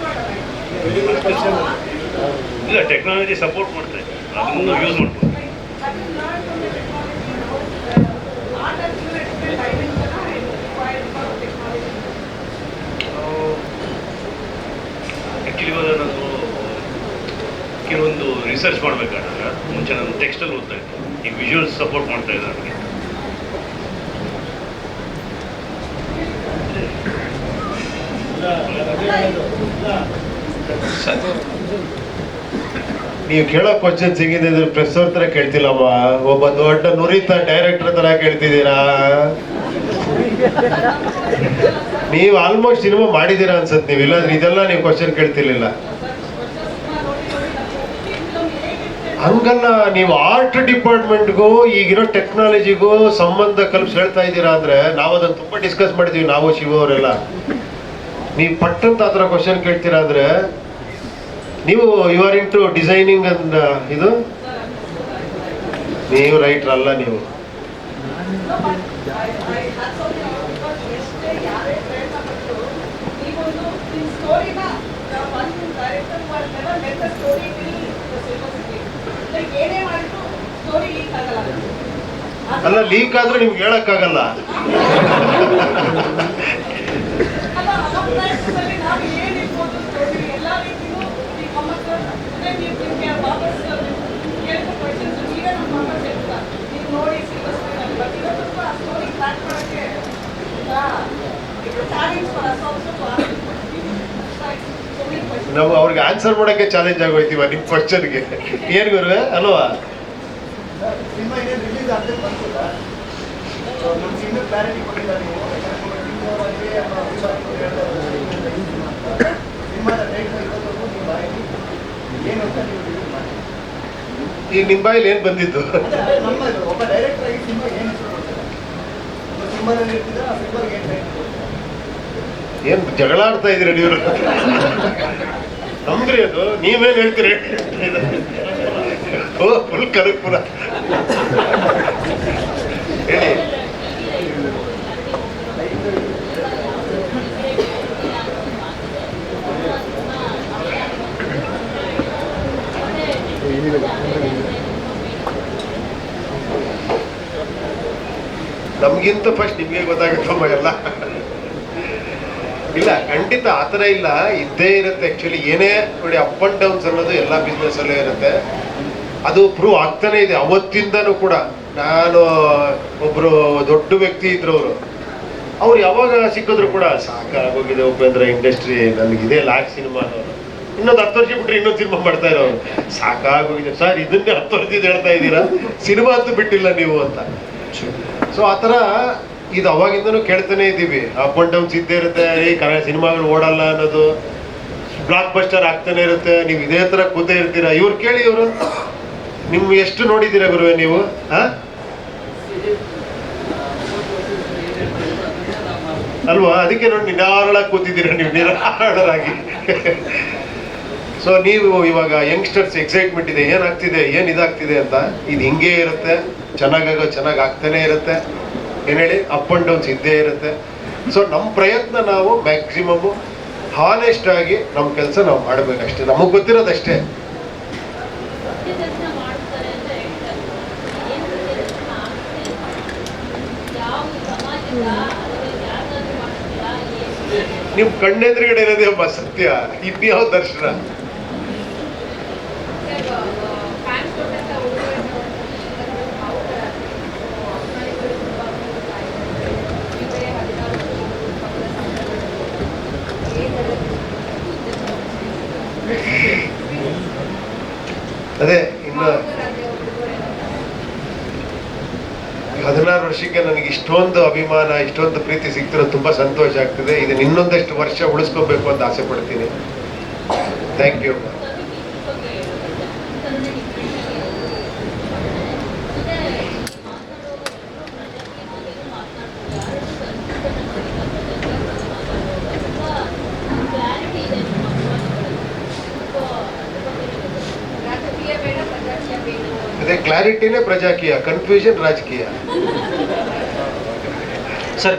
ಇಲ್ಲ, ಟೆಕ್ನಾಲಜಿ ಸಪೋರ್ಟ್ ಮಾಡ್ತಾರೆ, ಅದನ್ನು ಯೂಸ್ ಮಾಡ್ಬೋದು. ಆ್ಯಕ್ಚುಲಿ ಇವಾಗ ನಾನು ಕೆಲವೊಂದು ರಿಸರ್ಚ್ ಮಾಡಬೇಕಾದ್ರೆ ಮುಂಚೆ ನಾನು ಟೆಕ್ಸ್ಟಲ್ಲಿ ಓದ್ತಾ ಇದ್ದೆ, ಈಗ ವಿಜುವಲ್ಸ್ ಸಪೋರ್ಟ್ ಮಾಡ್ತಾ ಇದ್ದಾರೆ ನನಗೆ. ನೀವು ಕೇಳೋ ಕ್ವಶನ್ ಸಿಗಿದೆ ಪ್ರೆಸ್ ಅವ್ರ ತರ ಕೇಳ್ತಿಲ್ಲಮ್ಮ, ಒಬ್ಬ ದೊಡ್ಡ ನುರಿತ ಡೈರೆಕ್ಟರ್ ತರ ಕೇಳ್ತಿದ್ದೀರಾ. ನೀವು ಆಲ್ಮೋಸ್ಟ್ ಸಿನಿಮಾ ಮಾಡಿದ್ದೀರಾ ಅನ್ಸತ್ ನೀವು, ಇಲ್ಲಾಂದ್ರೆ ಇದೆಲ್ಲ ನೀವು ಕ್ವಶನ್ ಕೇಳ್ತಿರ್ಲಿಲ್ಲ. ಹಂಗಲ್ಲ, ನೀವು ಆರ್ಟ್ ಡಿಪಾರ್ಟ್ಮೆಂಟ್ಗೂ ಈಗಿರೋ ಟೆಕ್ನಾಲಜಿಗೂ ಸಂಬಂಧ ಕಲ್ಪಿಸಿ ಹೇಳ್ತಾ ಇದ್ದೀರಾ ಅಂದ್ರೆ ನಾವು ಅದನ್ನ ತುಂಬಾ ಡಿಸ್ಕಸ್ ಮಾಡಿದೀವಿ, ನಾವು ಶಿವ ಅವರೆಲ್ಲ. ನೀವು ಪಟ್ಟಂತ ಆ ಥರ ಕ್ವಶನ್ ಕೇಳ್ತೀರಾ ಅಂದ್ರೆ ನೀವು you are in to designing and ಇದು ನೀವು ರೈಟರ್ ಅಲ್ಲ ನೀವು. ಅಲ್ಲ, ಲೀಕ್ ಆದ್ರೆ ನಿಮ್ಗೆ ಹೇಳಕ್ಕಾಗಲ್ಲ. ನಾವು ಅವ್ರಿಗೆ ಆನ್ಸರ್ ಮಾಡೋಕ್ಕೆ ಚಾಲೆಂಜ್ ಆಗೋಯ್ತೀವ ನಿಮ್ಮ ಕ್ವಶನ್ಗೆ. ಏನ್ ಗುರುವೆ ಅಲ್ವಾ? ಈಗ ನಿಮ್ಮ ಬಾಯಲ್ಲಿ ಏನ್ ಬಂದಿದ್ದು? ಏನ್ ಜಗಳ ಆಡ್ತಾ ಇದ್ರಿ ನೀವು? ನಮ್ದ್ರಿ ಅದು, ನೀವೇನ್ ಹೇಳ್ತೀರಿ? ಓ ಫುಲ್ ಕನಕ್ಪುರ ಹೇಳಿ. ನಮ್ಗಿಂತ ಫಸ್ಟ್ ನಿಮ್ಗೆ ಗೊತ್ತಾಗುತ್ತಮ್ಮ ಎಲ್ಲ. ಇಲ್ಲ, ಖಂಡಿತ ಆತರ ಇಲ್ಲ, ಇದ್ದೇ ಇರುತ್ತೆ. ಆಕ್ಚುಲಿ ಏನೇ ನೋಡಿ, ಅಪ್ ಅಂಡ್ ಡೌನ್ಸ್ ಅನ್ನೋದು ಎಲ್ಲ ಬಿಸ್ನೆಸ್ ಅಲ್ಲೇ ಇರುತ್ತೆ. ಅದು ಪ್ರೂವ್ ಆಗ್ತಾನೆ ಇದೆ ಅವತ್ತಿಂದನೂ ಕೂಡ. ನಾನು ಒಬ್ರು ದೊಡ್ಡ ವ್ಯಕ್ತಿ ಇದ್ರು, ಅವರು ಅವ್ರು ಯಾವಾಗ ಸಿಕ್ಕಿದ್ರು ಕೂಡ ಸಾಕಾಗೋಗಿದೆ ಉಪೇಂದ್ರ ಇಂಡಸ್ಟ್ರಿ, ನನಗಿದೆ ಲಾಕ್ ಸಿನಿಮಾ, ಇನ್ನೊಂದು 10 ವರ್ಷ ಬಿಟ್ಟರೆ ಇನ್ನೊಂದು ಸಿನಿಮಾ ಮಾಡ್ತಾ ಇರೋರು, ಸಾಕಾಗೋಗಿದೆ ಸರ್, ಇದನ್ನೇ 10 ವರ್ಷದಿಂದ ಹೇಳ್ತಾ ಇದ್ದೀರಾ, ಸಿನಿಮಾ ಅಂತೂ ಬಿಟ್ಟಿಲ್ಲ ನೀವು ಅಂತ. ಸೊ ಆ ಥರ ಇದು ಅವಾಗಿಂದನೂ ಕೇಳ್ತಾನೆ ಇದ್ದೀವಿ. ಅಪ್ ಅಂಡ್ ಡೌನ್ಸ್ ಇದ್ದೇ ಇರುತ್ತೆ, ಈ ಕನ್ನಡ ಸಿನಿಮಾಗಳು ಓಡಲ್ಲ ಅನ್ನೋದು, ಬ್ಲಾಕ್ ಬಸ್ಟರ್ ಆಗ್ತಾನೆ ಇರುತ್ತೆ, ನೀವು ಇದೇ ಥರ ಕೂತೇ ಇರ್ತೀರಾ. ಇವ್ರು ಕೇಳಿ, ಇವರು ನಿಮ್ಮ ಎಷ್ಟು ನೋಡಿದ್ದೀರಾ ಗುರುವೆ ನೀವು? ಅಲ್ವಾ? ಅದಕ್ಕೆ ನೋಡಿ ನಿಧಾನಳಾಗಿ ಕೂತಿದ್ದೀರಾ ನೀವು, ನಿಧಾನರಾಗಿ. ಸೊ ನೀವು ಇವಾಗ ಯಂಗ್ಸ್ಟರ್ಸ್ ಎಕ್ಸೈಟ್ಮೆಂಟ್ ಇದೆ, ಏನಾಗ್ತಿದೆ, ಏನು ಇದಾಗ್ತಿದೆ ಅಂತ. ಇದು ಹಿಂಗೇ ಇರುತ್ತೆ, ಚೆನ್ನಾಗಿ ಆಗ್ತಾನೆ ಇರುತ್ತೆ. ಏನು ಹೇಳಿ, ಅಪ್ ಆ್ಯಂಡ್ ಡೌನ್ಸ್ ಇದ್ದೇ ಇರುತ್ತೆ. ಸೊ ನಮ್ಮ ಪ್ರಯತ್ನ ನಾವು ಮ್ಯಾಕ್ಸಿಮಮ್ ಹಾನೆಸ್ಟ್ ಆಗಿ ನಮ್ಮ ಕೆಲಸ ನಾವು ಮಾಡಬೇಕಷ್ಟೇ, ನಮಗೆ ಗೊತ್ತಿರೋದಷ್ಟೇ. ನೀವು ಕಣ್ಣೆದುರುಗಡೆ ಇರೋದೇ ಒಬ್ಬ ಸತ್ಯ, ಇನ್ಯಾವ ದರ್ಶನ. ಅದೇ ಇನ್ನು 16 ವರ್ಷಕ್ಕೆ ನನಗೆ ಇಷ್ಟೊಂದು ಅಭಿಮಾನ, ಇಷ್ಟೊಂದು ಪ್ರೀತಿ ಸಿಗ್ತಿರೋದು ತುಂಬ ಸಂತೋಷ ಆಗ್ತಿದೆ. ಇದನ್ನ ಇನ್ನೊಂದಷ್ಟು ವರ್ಷ ಉಳಿಸ್ಕೋಬೇಕು ಅಂತ ಆಸೆ ಪಡ್ತೀನಿ. Thank you. ಅದೇ ಕ್ಲಾರಿಟಿನೇ ಪ್ರಜಾಕೀಯ, ಕನ್ಫ್ಯೂಷನ್ ರಾಜಕೀಯ. ಸರ್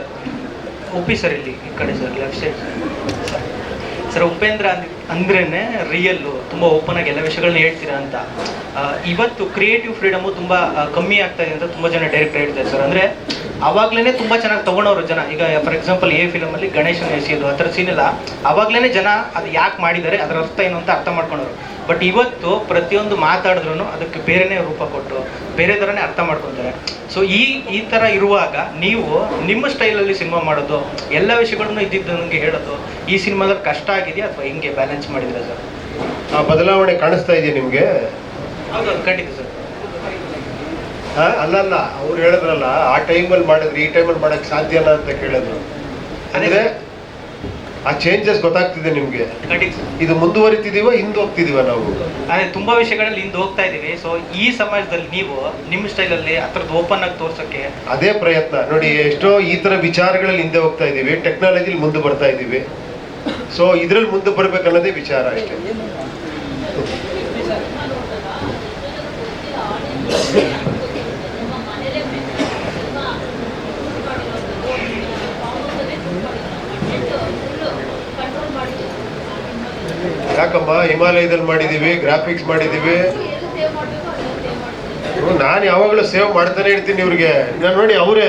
ಒಪ್ಪಿ ಸರ್, ಇಲ್ಲಿ ಈ ಕಡೆ sir, left side sir. Upendra ಅಂದ್ರೇನೆ ರಿಯಲ್ಲು, ತುಂಬ ಓಪನ್ ಆಗಿ ಎಲ್ಲ ವಿಷಯಗಳನ್ನ ಹೇಳ್ತೀರಾ ಅಂತ. ಇವತ್ತು ಕ್ರಿಯೇಟಿವ್ ಫ್ರೀಡಮು ತುಂಬ ಕಮ್ಮಿ ಆಗ್ತಾ ಇದೆ ಅಂತ ತುಂಬ ಜನ ಡೈರೆಕ್ಟರ್ ಹೇಳ್ತಾರೆ ಸರ್. ಅಂದರೆ ಆವಾಗಲೇ ತುಂಬ ಚೆನ್ನಾಗಿ ತೊಗೊಂಡವರು ಜನ. ಈಗ ಫಾರ್ ಎಕ್ಸಾಂಪಲ್ ಎ ಫಿಲಮಲ್ಲಿ ಗಣೇಶನ ಎಸೆಯೋದು ಆ ಥರ ಸೀನ್ ಎಲ್ಲ ಆವಾಗಲೇ ಜನ ಅದು ಯಾಕೆ ಮಾಡಿದ್ದಾರೆ, ಅದರ ಅರ್ಥ ಏನು ಅಂತ ಅರ್ಥ ಮಾಡ್ಕೊಂಡವರು. ಬಟ್ ಇವತ್ತು ಪ್ರತಿಯೊಂದು ಮಾತಾಡಿದ್ರು ಅದಕ್ಕೆ ಬೇರೆನೇ ರೂಪ ಕೊಟ್ಟು ಬೇರೆ ಥರನೇ ಅರ್ಥ ಮಾಡ್ಕೊತಾರೆ. ಸೊ ಈ ಥರ ಇರುವಾಗ ನೀವು ನಿಮ್ಮ ಸ್ಟೈಲಲ್ಲಿ ಸಿನಿಮಾ ಮಾಡೋದು, ಎಲ್ಲ ವಿಷಯಗಳನ್ನು ಇದ್ದಿದ್ದಂಗೆ ಹೇಳೋದು, ಈ ಸಿನಿಮಾದಲ್ಲಿ ಕಷ್ಟ ಆಗಿದೆಯಾ ಅಥವಾ ಹಿಂಗೆ ಬ್ಯಾಲೆನ್ಸ್ ಮಾಡಿದ್ರೆ ಸರ್? ಆ ಬದಲಾವಣೆ ಕಾಣಿಸ್ತಾ ಇದೆಯಾ ನಿಮಗೆ? ಹೌದು, ಖಂಡಿತ ಸರ್. ಅಲ್ಲಲ್ಲ, ಅವ್ರು ಹೇಳಿದ್ರಲ್ಲ ಆ ಟೈಮಲ್ಲಿ ಮಾಡಿದ್ರೆ ಈ ಟೈಮಲ್ಲಿ ಮಾಡಕ್ ಸಾಧ್ಯನಾ ಅಂತ ಕೇಳಿದ್ರು. ಅಂದ್ರೆ ಆ ಚೇಂಜಸ್ ಗೊತ್ತಾಗ್ತಿದೆ ನಿಮ್ಗೆ? ಇದು ಮುಂದುವರಿತಿದೀವ, ಹಿಂದೆ ಹೋಗ್ತಿದೀವ ನಾವು? ಅದೇ ತುಂಬಾ ವಿಷಯಗಳಲ್ಲಿ ಹಿಂದೆ ಹೋಗ್ತಾ ಇದೀವಿ. ಸೊ ಈ ಸಮಾಜದಲ್ಲಿ ನೀವು ನಿಮ್ಮ ಸ್ಟೈಲಲ್ಲಿ ಆ ಥರದ್ದು ಓಪನ್ ಆಗಿ ತೋರ್ಸಕ್ಕೆ ಅದೇ ಪ್ರಯತ್ನ ನೋಡಿ. ಎಷ್ಟೋ ಈ ತರ ವಿಚಾರಗಳಲ್ಲಿ ಹಿಂದೆ ಹೋಗ್ತಾ ಇದೀವಿ, ಟೆಕ್ನಾಲಜಿಲಿ ಮುಂದೆ ಬರ್ತಾ ಇದೀವಿ. ಸೊ ಇದ್ರಲ್ಲಿ ಮುಂದೆ ಬರ್ಬೇಕನ್ನೋದೇ ವಿಚಾರ ಅಷ್ಟೇ. ಯಾಕಮ್ಮ, ಹಿಮಾಲಯದಲ್ಲಿ ಮಾಡಿದೀವಿ, ಗ್ರಾಫಿಕ್ಸ್ ಮಾಡಿದೀವಿ. ನಾನು ಯಾವಾಗಲೂ ಸೇವ್ ಮಾಡ್ತಾನೆ ಇರ್ತೀನಿ ಇವ್ರಿಗೆ. ನಾನು ನೋಡಿ ಅವರೇ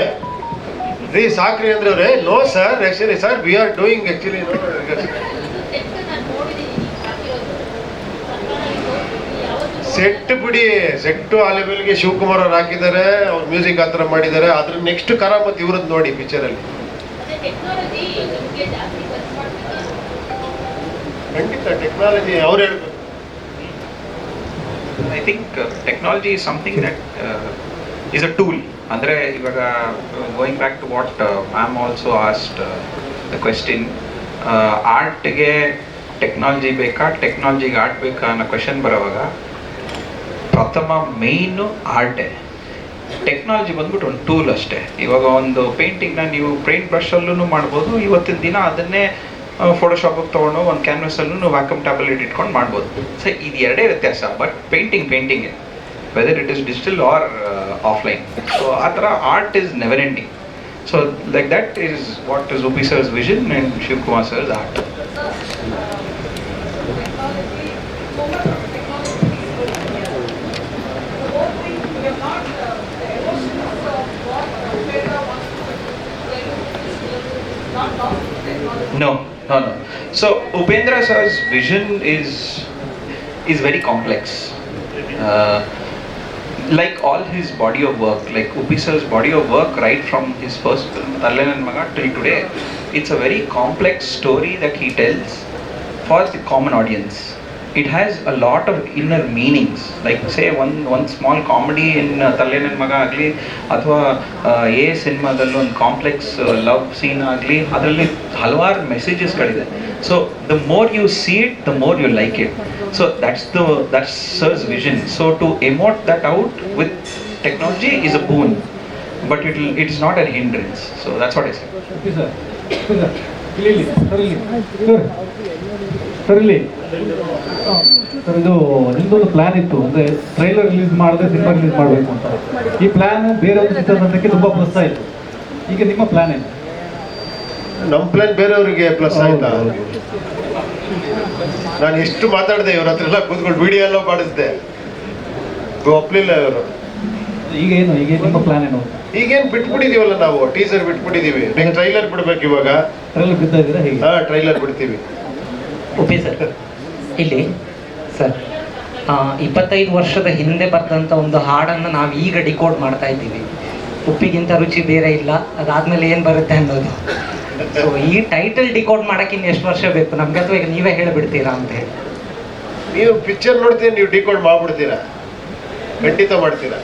ರೀ ಸಾಕ್ರಿ ಅಂದ್ರೆ ಅವ್ರೆ, no sir, actually sir we are doing actually. Set ಬಿಡಿ, ಸೆಟ್ಟು ಆ ಲೆವೆಲ್ಗೆ ಶಿವಕುಮಾರ್ ಅವ್ರು ಹಾಕಿದ್ದಾರೆ, ಅವ್ರು ಮ್ಯೂಸಿಕ್ ಆ ಥರ ಮಾಡಿದ್ದಾರೆ. ಅದ್ರ ನೆಕ್ಸ್ಟ್ ಕರಾಮತ್ ಇವ್ರದ್ದು ನೋಡಿ ಪಿಕ್ಚರಲ್ಲಿ. ಖಂಡಿತ ಟೆಕ್ನಾಲಜಿ ಅವ್ರು ಹೇಳ್ಬೇಕು. I think technology is something that is a tool. ಅಂದರೆ ಇವಾಗ going back to what ma'am also asked the question, ಆರ್ಟ್ಗೆ ಟೆಕ್ನಾಲಜಿ ಬೇಕಾ, ಟೆಕ್ನಾಲಜಿಗೆ ಆರ್ಟ್ ಬೇಕಾ ಅನ್ನೋ ಕ್ವೆಶನ್ ಬರೋವಾಗ ಪ್ರಥಮ ಮೇಯ್ನು ಆರ್ಟೇ. ಟೆಕ್ನಾಲಜಿ ಬಂದ್ಬಿಟ್ಟು ಒಂದು ಟೂಲ್ ಅಷ್ಟೇ. ಇವಾಗ ಒಂದು ಪೇಂಟಿಂಗ್ನ ನೀವು ಪೇಂಟ್ ಬ್ರಷಲ್ಲೂ ಮಾಡ್ಬೋದು. ಇವತ್ತಿನ ದಿನ ಅದನ್ನೇ ಫೋಟೋಶಾಪಿಗೆ ತೊಗೊಂಡು ಒಂದು ಕ್ಯಾನ್ವಸಲ್ಲೂ ವ್ಯಾಕ್ಯೂಮ್ ಟ್ಯಾಬ್ಲೆಟ್ ಇಟ್ಕೊಂಡು ಮಾಡ್ಬೋದು. ಸೊ ಇದು ಎರಡೇ ವ್ಯತ್ಯಾಸ. But painting whether it is digital or offline. So ಆ ಥರ art is never ending. So like that is what is Uppi sir's vision and Shivakumar sir's art. No. So Upendra sir's vision is very complex. like all his body of work, like Uppi sir's body of work, right from his first film Talle Nan Maga till today, it's a very complex story that he tells for the common audience. It has a lot of inner meanings, like say one small comedy in Talle Nan Maga agli athwa a ಸಿನಿಮಾದಲ್ಲಿ ಒಂದು complex love scene ಆಗಲಿ ಅದರಲ್ಲಿ ಹಲವಾರು ಮೆಸೇಜಸ್ಗಳಿದೆ. So the more you see it the more you like it. So that's Sir's vision. So to emote that out with technology is a boon, but it is not a hindrance. So that's what I say. Sir ಇದು ನಿಮ್ಮದೊಂದು plan ಇತ್ತು, ಅಂದರೆ trailer release ಮಾಡದೆ cinema release ಮಾಡಬೇಕು ಅಂತ. ಈ plan ಬೇರೆಯವ್ರ ಚಿತ್ರತಂಡಕ್ಕೆ ತುಂಬ plus ಆಯಿತು. ಈಗ ನಿಮ್ಮ ಪ್ಲ್ಯಾನ್ ಏನು? ನಮ್ಮ ಪ್ಲ್ಯಾನ್ ಬೇರೆಯವರಿಗೆ ಪ್ಲಸ್ ಆಯ್ತಾ? ನಾನು ಎಷ್ಟು ಮಾತಾಡಿದೆ ಇವ್ರ ಹತ್ರ ಎಲ್ಲ ಕೂತ್ಕೊಂಡು ವಿಡಿಯೋ ಎಲ್ಲ ಮಾಡಿಸಿದೆ, ಒಪ್ಪಲಿಲ್ಲ ಇವರು. ಈಗೇನು ನಿಮ್ಮ ಪ್ಲ್ಯಾನ್ ಏನು? ಈಗೇನು ಬಿಟ್ಬಿಟ್ಟಿದೀವಲ್ಲ ನಾವು, ಟೀಸರ್ ಬಿಟ್ಬಿಟ್ಟಿದೀವಿ. ನೆಕ್ಸ್ಟ್ ಟ್ರೈಲರ್ ಬಿಡ್ಬೇಕು ಇವಾಗ. ಟ್ರೈಲರ್ ಬಿಡ್ತಾ ಇದ್ದೀರಾ? ಹೇಗೆ? ಹಾಂ, ಟ್ರೈಲರ್ ಬಿಡ್ತೀವಿ. ಓಕೆ ಸರ್, ಇಲ್ಲಿ ಸರ್ 25 ವರ್ಷದ ಹಿಂದೆ ಬರೆದಂಥ ಒಂದು ಹಾಡನ್ನು ನಾವು ಈಗ ಡಿಕೋಡ್ ಮಾಡ್ತಾ ಇದ್ದೀವಿ. ಉಪ್ಪಿಗಿಂತ ರುಚಿ ಬೇರೆ ಇಲ್ಲ, ಅದಾದ್ಮೇಲೆ ಏನು ಬರುತ್ತೆ ಅನ್ನೋದು. ಸೊ ಈ ಟೈಟಲ್ ಡಿಕೋಡ್ ಮಾಡಕ್ಕೆ ಇನ್ನು ಎಷ್ಟು ವರ್ಷ ಬೇಕು ನಮ್ಗೆ, ಅಥವಾ ಈಗ ನೀವೇ ಹೇಳಿಬಿಡ್ತೀರಾ ಅಂತ ಹೇಳಿ? ನೀವು ಪಿಕ್ಚರ್ ನೋಡ್ತೀರಿ, ನೀವು ಡಿಕೋಡ್ ಮಾಡ್ಬಿಡ್ತೀರಾ? ಖಂಡಿತ ಮಾಡ್ತೀರಾ.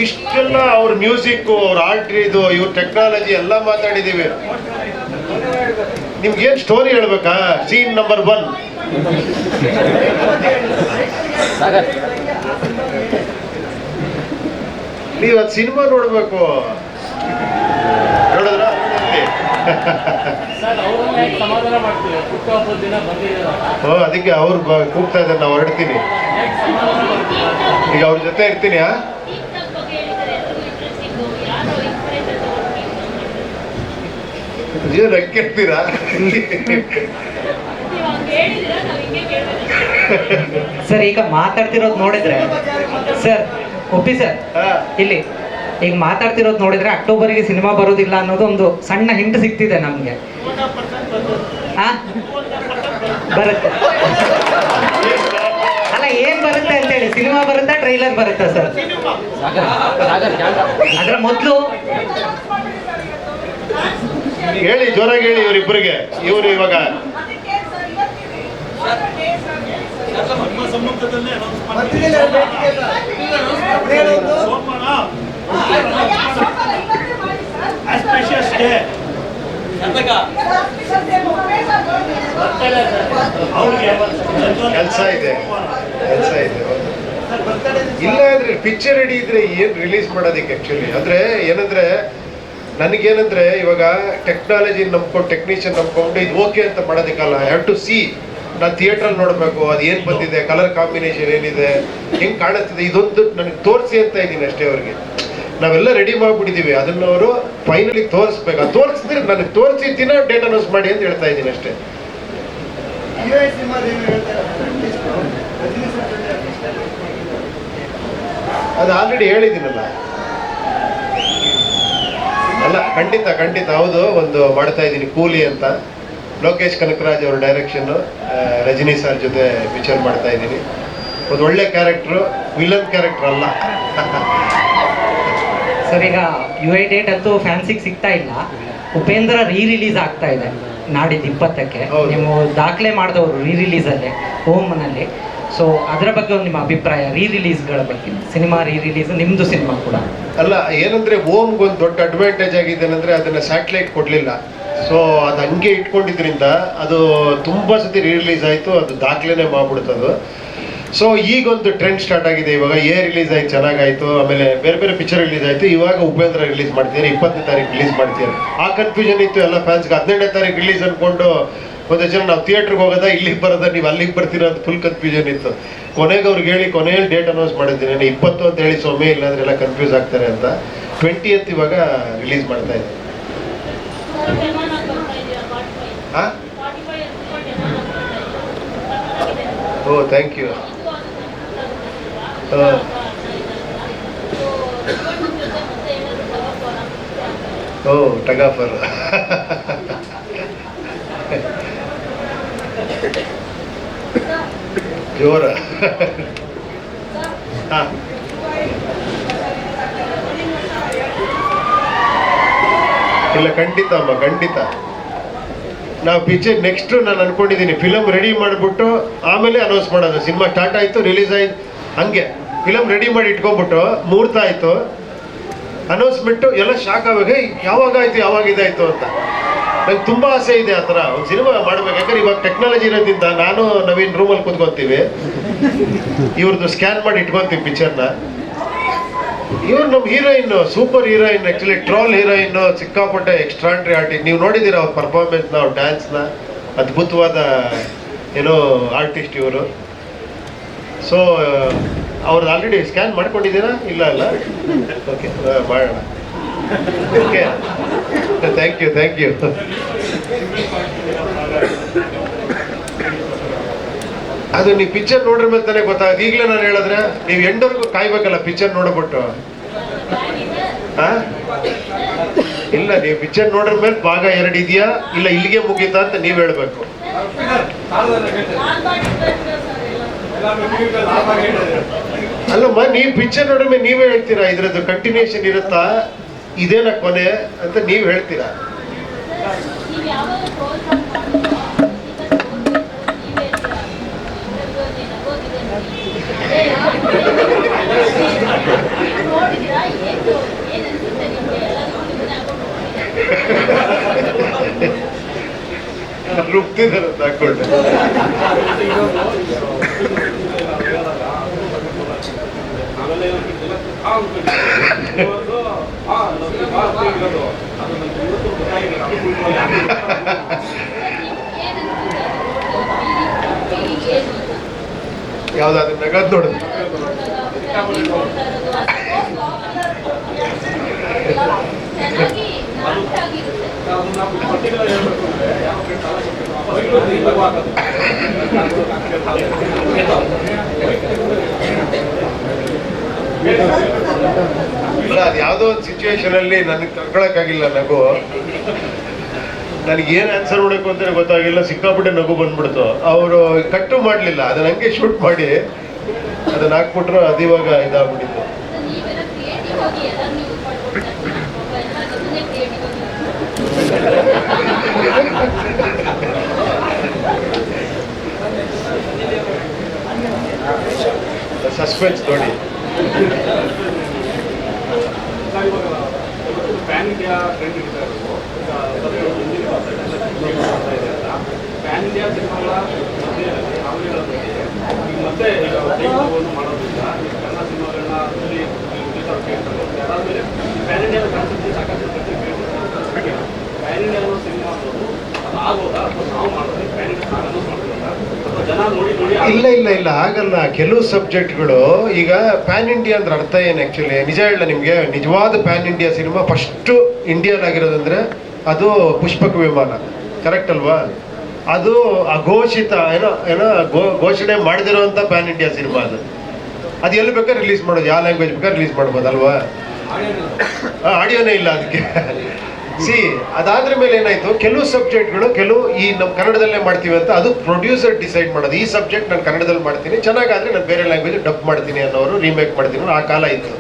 ಇಷ್ಟೆಲ್ಲ ಅವ್ರ ಮ್ಯೂಸಿಕ್, ಅವ್ರ ಆರ್ಟ್, ಇದು ಇವ್ರ ಟೆಕ್ನಾಲಜಿ ಎಲ್ಲ ಮಾತಾಡಿದ್ದೀವಿ. ನಿಮ್ಗೇನು ಸ್ಟೋರಿ ಹೇಳ್ಬೇಕಾ? ಸೀನ್ ನಂಬರ್ 1 ನೀವು ಅದು ಸಿನಿಮಾ ನೋಡ್ಬೇಕು. ನೋಡಿದ್ರ ಅದಕ್ಕೆ ಅವ್ರು ಕೂಗ್ತಾ ಇದ್ದಾರೆ, ನಾವು ಹೊರಡ್ತೀನಿ ಈಗ, ಅವ್ರ ಜೊತೆ ಇರ್ತೀನಿ. ಕೇಳ್ತೀರಾ? ಸರ್ ಈಗ ಮಾತಾಡ್ತಿರೋದು ನೋಡಿದ್ರೆ ಸರ್, ಒಪ್ಪಿ ಸರ್, ಇಲ್ಲಿ ಈಗ ಮಾತಾಡ್ತಿರೋದು ನೋಡಿದ್ರೆ ಅಕ್ಟೋಬರ್ಗೆ ಸಿನಿಮಾ ಬರೋದಿಲ್ಲ ಅನ್ನೋದು ಒಂದು ಸಣ್ಣ ಹಿಂಟ್ ಸಿಗ್ತಿದೆ ನಮ್ಗೆ. ಬರುತ್ತೆ ಅಲ್ಲ, ಏನ್ ಬರುತ್ತೆ ಅಂತೇಳಿ? ಸಿನಿಮಾ ಬರುತ್ತಾ, ಟ್ರೈಲರ್ ಬರುತ್ತಾ ಸರ್? ಅದ್ರ ಮೊದಲು ಹೇಳಿ, ಜೋರಾಗಿ ಹೇಳಿ ಇವರಿಬ್ಬರಿಗೆ. ಇವರು ಇವಾಗ ಕೆಲಸ ಇದೆ. ಇಲ್ಲ ಅಂದ್ರೆ ಪಿಕ್ಚರ್ ರೆಡಿ ಇದ್ರೆ ಏನ್ ರಿಲೀಸ್ ಮಾಡೋದಕ್ಕೆ ಆಕ್ಚುಲಿ. ಅಂದ್ರೆ ಏನಂದ್ರೆ ನನಗೇನಂದ್ರೆ ಇವಾಗ ಟೆಕ್ನಾಲಜಿ ನಂಬ್ಕೊಂಡು, ಟೆಕ್ನಿಷಿಯನ್ ನಂಬ್ಕೊಂಡು ಇದು ಓಕೆ ಅಂತ ಮಾಡೋದಕ್ಕಲ್ಲ. I have to see. ನಾನು ಥಿಯೇಟ್ರಲ್ಲಿ ನೋಡಬೇಕು, ಅದು ಏನು ಬಂದಿದೆ, ಕಲರ್ ಕಾಂಬಿನೇಷನ್ ಏನಿದೆ, ಹೆಂಗೆ ಕಾಣಿಸ್ತಿದೆ, ಇದೊಂದು ನನಗೆ ತೋರಿಸಿ ಅಂತ ಇದ್ದೀನಿ ಅಷ್ಟೇ. ಅವ್ರಿಗೆ ನಾವೆಲ್ಲ ರೆಡಿ ಮಾಡಿಬಿಟ್ಟಿದ್ದೀವಿ, ಅದನ್ನು ಅವರು ಫೈನಲಿ ತೋರಿಸ್ಬೇಕು. ಅದು ತೋರಿಸಿದ್ರೆ ನನಗೆ ತೋರಿಸಿ ದಿನ ಡೇಟ್ ಅನೌನ್ಸ್ ಮಾಡಿ ಅಂತ ಹೇಳ್ತಾ ಇದ್ದೀನಿ ಅಷ್ಟೇ. ಅದು ಆಲ್ರೆಡಿ ಹೇಳಿದ್ದೀನಲ್ಲ. ಅಲ್ಲ, ಖಂಡಿತ ಹೌದು. ಒಂದು ಮಾಡ್ತಾ ಇದ್ದೀನಿ, ಕೂಲಿ ಅಂತ, ಲೋಕೇಶ್ ಕನಕರಾಜ್ ಅವರ ಡೈರೆಕ್ಷನ್, ರಜನಿ ಸರ್ ಜೊತೆ ಪಿಕ್ಚರ್ ಮಾಡ್ತಾ ಇದ್ದೀನಿ. ಒಂದು ಒಳ್ಳೆ ಕ್ಯಾರೆಕ್ಟ್ರು, ವಿಲನ್ ಕ್ಯಾರೆಕ್ಟರ್ ಅಲ್ಲ. ಸರ್ ಈಗ UI ಡೇಟ್ ಅಂತೂ ಫ್ಯಾನ್ಸಿಗೆ ಸಿಗ್ತಾ ಇಲ್ಲ. ಉಪೇಂದ್ರ ರಿಲೀಸ್ ಆಗ್ತಾ ಇದೆ ನಾಡಿದ್ದು 20ಕ್ಕೆ. ನೀವು ದಾಖಲೆ ಮಾಡಿದವರು ರಿಲೀಸಲ್ಲೇ ಹೋಮ್ನಲ್ಲಿ. ಸೊ ಅದರ ಬಗ್ಗೆ ಒಂದು ನಿಮ್ಮ ಅಭಿಪ್ರಾಯ, ರಿಲೀಸ್ಗಳ ಬಗ್ಗೆ? ಸಿನಿಮಾ ರಿಲೀಸ್ ನಿಮ್ಮದು ಸಿನಿಮಾ ಕೂಡ ಅಲ್ಲ. ಏನಂದರೆ ಓಮ್ಗೊಂದು ದೊಡ್ಡ ಅಡ್ವಾಂಟೇಜ್ ಆಗಿದೆ ಏನಂದರೆ ಅದನ್ನು ಸ್ಯಾಟಲೈಟ್ ಕೊಡಲಿಲ್ಲ. ಸೊ ಅದು ಹಂಗೆ ಇಟ್ಕೊಂಡಿದ್ರಿಂದ ಅದು ತುಂಬ ಸತಿ ರಿಲೀಸ್ ಆಯಿತು, ಅದು ದಾಖಲೆನೇ ಮಾಡ್ಬಿಡ್ತದು. ಸೊ ಈಗೊಂದು ಟ್ರೆಂಡ್ ಸ್ಟಾರ್ಟ್ ಆಗಿದೆ. ಇವಾಗ ರಿಲೀಸ್ ಆಯ್ತು, ಚೆನ್ನಾಗಾಯಿತು. ಆಮೇಲೆ ಬೇರೆ ಬೇರೆ ಪಿಕ್ಚರ್ ರಿಲೀಸ್ ಆಯಿತು. ಇವಾಗ ಉಪೇಂದ್ರ ರಿಲೀಸ್ ಮಾಡ್ತಿದ್ದಾರೆ, 20ನೇ ತಾರೀಕು ರಿಲೀಸ್ ಮಾಡ್ತಿದ್ದಾರೆ. ಆ ಕನ್ಫ್ಯೂಷನ್ ಇತ್ತು ಎಲ್ಲ ಫ್ಯಾನ್ಸ್ಗೆ. 17ನೇ ತಾರೀಕು ರಿಲೀಸ್ ಅಂದ್ಕೊಂಡು ಒಂದಷ್ಟು ಜನ ನಾವು ಥಿಯೇಟ್ರಿಗೆ ಹೋಗೋದಾ, ಇಲ್ಲಿಗೆ ಬರೋದಾ, ನೀವು ಅಲ್ಲಿಗೆ ಬರ್ತೀರಾ ಅಂತ ಫುಲ್ ಕನ್ಫ್ಯೂಷನ್ ಇತ್ತು. ಕೊನೆಗೆ ಅವ್ರಿಗೆ ಹೇಳಿ ಕೊನೆಯಲ್ಲಿ ಡೇಟ್ ಅನೌನ್ಸ್ ಮಾಡಿದ್ದೀನಿ, 20 ಅಂತ ಹೇಳಿ ಸೊಮ್ಮೆ, ಇಲ್ಲಾಂದ್ರೆ ಎಲ್ಲ ಕನ್ಫ್ಯೂಸ್ ಆಗ್ತಾರೆ ಅಂತ. 20th ಇವಾಗ ರಿಲೀಸ್ ಮಾಡ್ತಾ ಇದ್ದಾರೆ. ಹಾಂ, ಓ ಥ್ಯಾಂಕ್ ಯು. ಓ ಟಗಾಫರ್. ಜೋರ ಹಾ ಇಲ್ಲ ಖಂಡಿತ ಅಮ್ಮ ಖಂಡಿತ. ನಾವು ಪಿಕ್ಚರ್ ನೆಕ್ಸ್ಟ್ ನಾನು ಅನ್ಕೊಂಡಿದ್ದೀನಿ ಫಿಲಮ್ ರೆಡಿ ಮಾಡಿಬಿಟ್ಟು ಆಮೇಲೆ ಅನೌನ್ಸ್ ಮಾಡೋದು. ಸಿನಿಮಾ ಸ್ಟಾರ್ಟ್ ಆಯಿತು, ರಿಲೀಸ್ ಆಯ್ತು, ಹಂಗೆ ಫಿಲಮ್ ರೆಡಿ ಮಾಡಿ ಇಟ್ಕೊಂಡ್ಬಿಟ್ಟು ಮುಹೂರ್ತ ಆಯಿತು, ಅನೌನ್ಸ್ಮೆಂಟು ಎಲ್ಲ ಶಾಕ್ ಆವಾಗ ಯಾವಾಗ ಆಯಿತು ಯಾವಾಗ ಇದಾಯಿತು ಅಂತ. ನಂಗೆ ತುಂಬ ಆಸೆ ಇದೆ ಆ ಥರ ಒಂದು ಸಿನಿಮಾ ಮಾಡ್ಬೇಕು. ಯಾಕಂದ್ರೆ ಇವಾಗ ಟೆಕ್ನಾಲಜಿ ಇರೋದ್ರಿಂದ ನಾನು ನವೀನ್ ರೂಮಲ್ಲಿ ಕೂತ್ಕೊತೀವಿ, ಇವ್ರದ್ದು ಸ್ಕ್ಯಾನ್ ಮಾಡಿ ಇಟ್ಕೊತೀವಿ ಪಿಕ್ಚರ್ನ. ಇವ್ರು ನಮ್ಮ heroine, super heroine, actually troll heroine, ಸಿಕ್ಕಾಪಟ್ಟೆ ಎಕ್ಸ್ಟ್ರಾಂಡ್ರಿ ಆರ್ಟಿಸ್ಟ್. ನೀವು ನೋಡಿದ್ದೀರ ಅವ್ರ ಪರ್ಫಾರ್ಮೆನ್ಸ್ನ, ಅವ್ರ ಡ್ಯಾನ್ಸ್ನ, ಅದ್ಭುತವಾದ ಏನೋ ಆರ್ಟಿಸ್ಟ್ ಇವರು. ಸೊ ಅವ್ರದ್ದು ಆಲ್ರೆಡಿ ಸ್ಕ್ಯಾನ್ ಮಾಡ್ಕೊಂಡಿದ್ದೀರಾ? ಇಲ್ಲ ಅಲ್ಲ, ಓಕೆ ಮಾಡೋಣ. Okay, thank you thank you. ಅದು ನೀವು ಪಿಕ್ಚರ್ ನೋಡ್ರ ಮೇಲೆ ತಾನೇ ಗೊತ್ತಾಗುತ್ತೆ. ಈಗಲೇ ನಾನು ಹೇಳಿದ್ರೆ ನೀವು ಎಂಡವರೆಗೂ ಕಾಯ್ಬೇಕಲ್ಲ ಪಿಕ್ಚರ್ ನೋಡ್ಬಿಟ್ಟು. ಇಲ್ಲ, ನೀವು ಪಿಕ್ಚರ್ ನೋಡ್ರ ಮೇಲೆ ಭಾಗ 2 ಇದೆಯಾ ಇಲ್ಲ ಇಲ್ಲಿಗೆ ಮುಗೀತಾ ಅಂತ ನೀವು ಹೇಳ್ಬೇಕು. ಅಲ್ಲಮ್ಮ, ನೀವು ಪಿಕ್ಚರ್ ನೋಡ್ರ ಮೇಲೆ ನೀವೇ ಹೇಳ್ತೀರಾ ಇದ್ರದ್ದು ಕಂಟಿನ್ಯೂಷನ್ ಇರುತ್ತಾ, ಇದೇನ ಕೊನೆ ಅಂತ ನೀವು ಹೇಳ್ತೀರಾ. ರುಬ್ತಿದ್ದಾರೆ ಹಾಕೊಂಡೆ. ಯಾವ್ದಾದ್ರು ನಗದ್ ನೋಡುದು. ಇಲ್ಲ, ಅದು ಯಾವುದೋ ಒಂದು ಸಿಚುವೇಶನ್ ಅಲ್ಲಿ ನನಗೆ ತಡ್ಕೊಳಕ್ಕಾಗಿಲ್ಲ ನಗು. ನನಗೆ ಏನು ಆನ್ಸರ್ ಮಾಡಬೇಕು ಅಂತ ಗೊತ್ತಾಗಿಲ್ಲ, ಸಿಕ್ಕಾಪಟ್ಟೆ ನಗು ಬಂದ್ಬಿಡ್ತು. ಅವರು ಕಟ್ಟು ಮಾಡಲಿಲ್ಲ, ಅದನ್ನ ಹಂಗೆ ಶೂಟ್ ಮಾಡಿ ಅದನ್ನ ಹಾಕ್ಬಿಟ್ರು. ಅದು ಇವಾಗ ಇದಾಗ್ಬಿಟ್ಟಿತ್ತು. ಸಸ್ಪೆನ್ಸ್ ನೋಡಿ. ಪ್ಯಾನ್ ಇಂಡಿಯಾ ಟ್ರೆಂಡ್ ಇದೆ. ಪ್ಯಾನ್ ಇಂಡಿಯಾ ಸಿನಿಮಾಗಳ ಮತ್ತೆ ಈಗ ಮಾಡೋದ್ರಿಂದ ಕನ್ನಡ ಸಿನಿಮಾಗಳನ್ನ ಅದಾದ್ಮೇಲೆ ಪ್ಯಾನ್ ಇಂಡಿಯಾದ ಕಾನ್ಸೆಪ್ಟ್ ಸಾಕಷ್ಟು ಪ್ಯಾನ್ ಇಂಡಿಯಾ ಅನ್ನೋ ಸಿನಿಮಾ ಅನ್ನೋದು ಅದು ಆಗೋದಾ ಅಥವಾ ನಾವು ಮಾಡೋದು ಪ್ಯಾನ್ ಇಂಡಿಯಾ ಅನೌನ್ಸ್ ಮಾಡ್ತೀವಲ್ಲ ಅಥವಾ ಜನ ನೋಡಿ ನೋಡಿ? ಇಲ್ಲ ಇಲ್ಲ ಇಲ್ಲ, ಆಗಲ್ಲ. ಕೆಲವು ಸಬ್ಜೆಕ್ಟ್ಗಳು ಈಗ ಪ್ಯಾನ್ ಇಂಡಿಯಾ ಅಂದ್ರೆ ಅರ್ಥ ಏನು ಆ್ಯಕ್ಚುಲಿ ನಿಜ ಹೇಳ ನಿಮಗೆ. ನಿಜವಾದ ಪ್ಯಾನ್ ಇಂಡಿಯಾ ಸಿನಿಮಾ ಫಸ್ಟು ಇಂಡಿಯಾದಾಗಿರೋದಂದ್ರೆ ಅದು ಪುಷ್ಪಕ ವಿಮಾನ, ಕರೆಕ್ಟ್ ಅಲ್ವಾ? ಅದು ಅಘೋಷಿತ ಏನೋ ಘೋಷಣೆ ಮಾಡದಿರೋಂಥ ಪ್ಯಾನ್ ಇಂಡಿಯಾ ಸಿನಿಮಾ ಅದು. ಅದು ಎಲ್ಲಿ ಬೇಕಾದ್ರೆ ರಿಲೀಸ್ ಮಾಡೋದು, ಯಾವ ಲ್ಯಾಂಗ್ವೇಜ್ ಬೇಕಾದ್ರೆ ರಿಲೀಸ್ ಮಾಡ್ಬೋದಲ್ವಾ? ಆಡಿಯೋನೇ ಇಲ್ಲ ಅದಕ್ಕೆ. ಅದಾದ್ರ ಮೇಲೆ ಏನಾಯ್ತು, ಕೆಲವು ಸಬ್ಜೆಕ್ಟ್ಗಳು ಈ ನಮ್ಮ ಕನ್ನಡದಲ್ಲೇ ಮಾಡ್ತೀವಿ ಅಂತ ಅದು ಪ್ರೊಡ್ಯೂಸರ್ ಡಿಸೈಡ್ ಮಾಡೋದು. ಈ ಸಬ್ಜೆಕ್ಟ್ ನಾನು ಕನ್ನಡದಲ್ಲಿ ಮಾಡ್ತೀನಿ, ಚೆನ್ನಾಗಾದ್ರೆ ನಾನು ಬೇರೆ ಲ್ಯಾಂಗ್ವೇಜ್ ಡಬ್ ಮಾಡ್ತೀನಿ ಅನ್ನೋರು, ರೀಮೇಕ್ ಮಾಡ್ತೀನಿ ಆ ಕಾಲ ಇತ್ತು.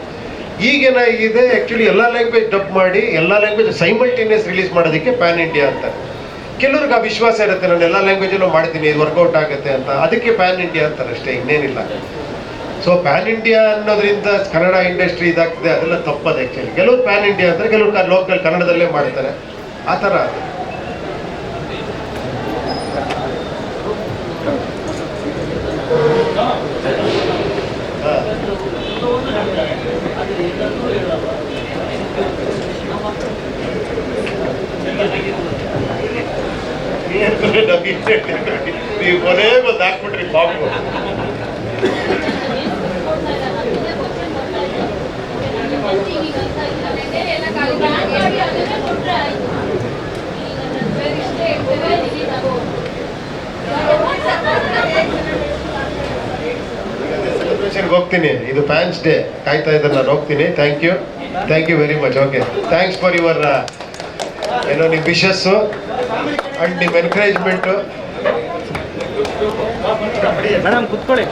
ಈಗೇನಾಗಿದೆ ಆ್ಯಕ್ಚುಲಿ ಎಲ್ಲ ಲ್ಯಾಂಗ್ವೇಜ್ ಡಬ್ ಮಾಡಿ ಎಲ್ಲ ಲ್ಯಾಂಗ್ವೇಜ್ ಸೈಮಲ್ಟೇನಿಯಸ್ ರಿಲೀಸ್ ಮಾಡೋದಕ್ಕೆ ಪ್ಯಾನ್ ಇಂಡಿಯಾ ಅಂತ. ಕೆಲವ್ರಿಗೆ ಆ ವಿಶ್ವಾಸ ಇರುತ್ತೆ, ನಾನು ಎಲ್ಲ ಲ್ಯಾಂಗ್ವೇಜಲ್ಲೂ ಮಾಡ್ತೀನಿ, ಇದು ವರ್ಕೌಟ್ ಆಗುತ್ತೆ ಅಂತ, ಅದಕ್ಕೆ ಪ್ಯಾನ್ ಇಂಡಿಯಾ ಅಂತಾರೆ ಅಷ್ಟೇ, ಇನ್ನೇನಿಲ್ಲ. ಸೊ ಪ್ಯಾನ್ ಇಂಡಿಯಾ ಅನ್ನೋದ್ರಿಂದ ಕನ್ನಡ ಇಂಡಸ್ಟ್ರಿ ಇದಾಗ್ತದೆ, ಅದೆಲ್ಲ ತಪ್ಪದು ಆ್ಯಕ್ಚುಲಿ. ಕೆಲವರು ಪ್ಯಾನ್ ಇಂಡಿಯಾ ಅಂತಾರೆ, ಕೆಲವರು ಲೋಕಲ್ ಕನ್ನಡದಲ್ಲೇ ಮಾಡ್ತಾರೆ, ಆ ಥರ. ನೀವು ಕೊನೆ ಬಂದು ಹಾಕ್ಬಿಟ್ರಿ ಪಾಪು. ಸೆಲೆಬ್ರೇಷನ್ಗೆ ಹೋಗ್ತೀನಿ, ಇದು ಫ್ಯಾನ್ಸ್ ಡೇ ಕಾಯ್ತಾ ಇದ್ದಾರೆ, ನಾನು ಹೋಗ್ತೀನಿ. Thank you very much. Okay, thanks for your ನಿಮ್ಮ ವಿಶಸ್ಸು ಆ್ಯಂಡ್ ನಿಮ್ಮ ಎನ್ಕರೇಜ್ಮೆಂಟು. ಮೇಡಮ್ ಕುತ್ಕೊಳ್ಳಿ.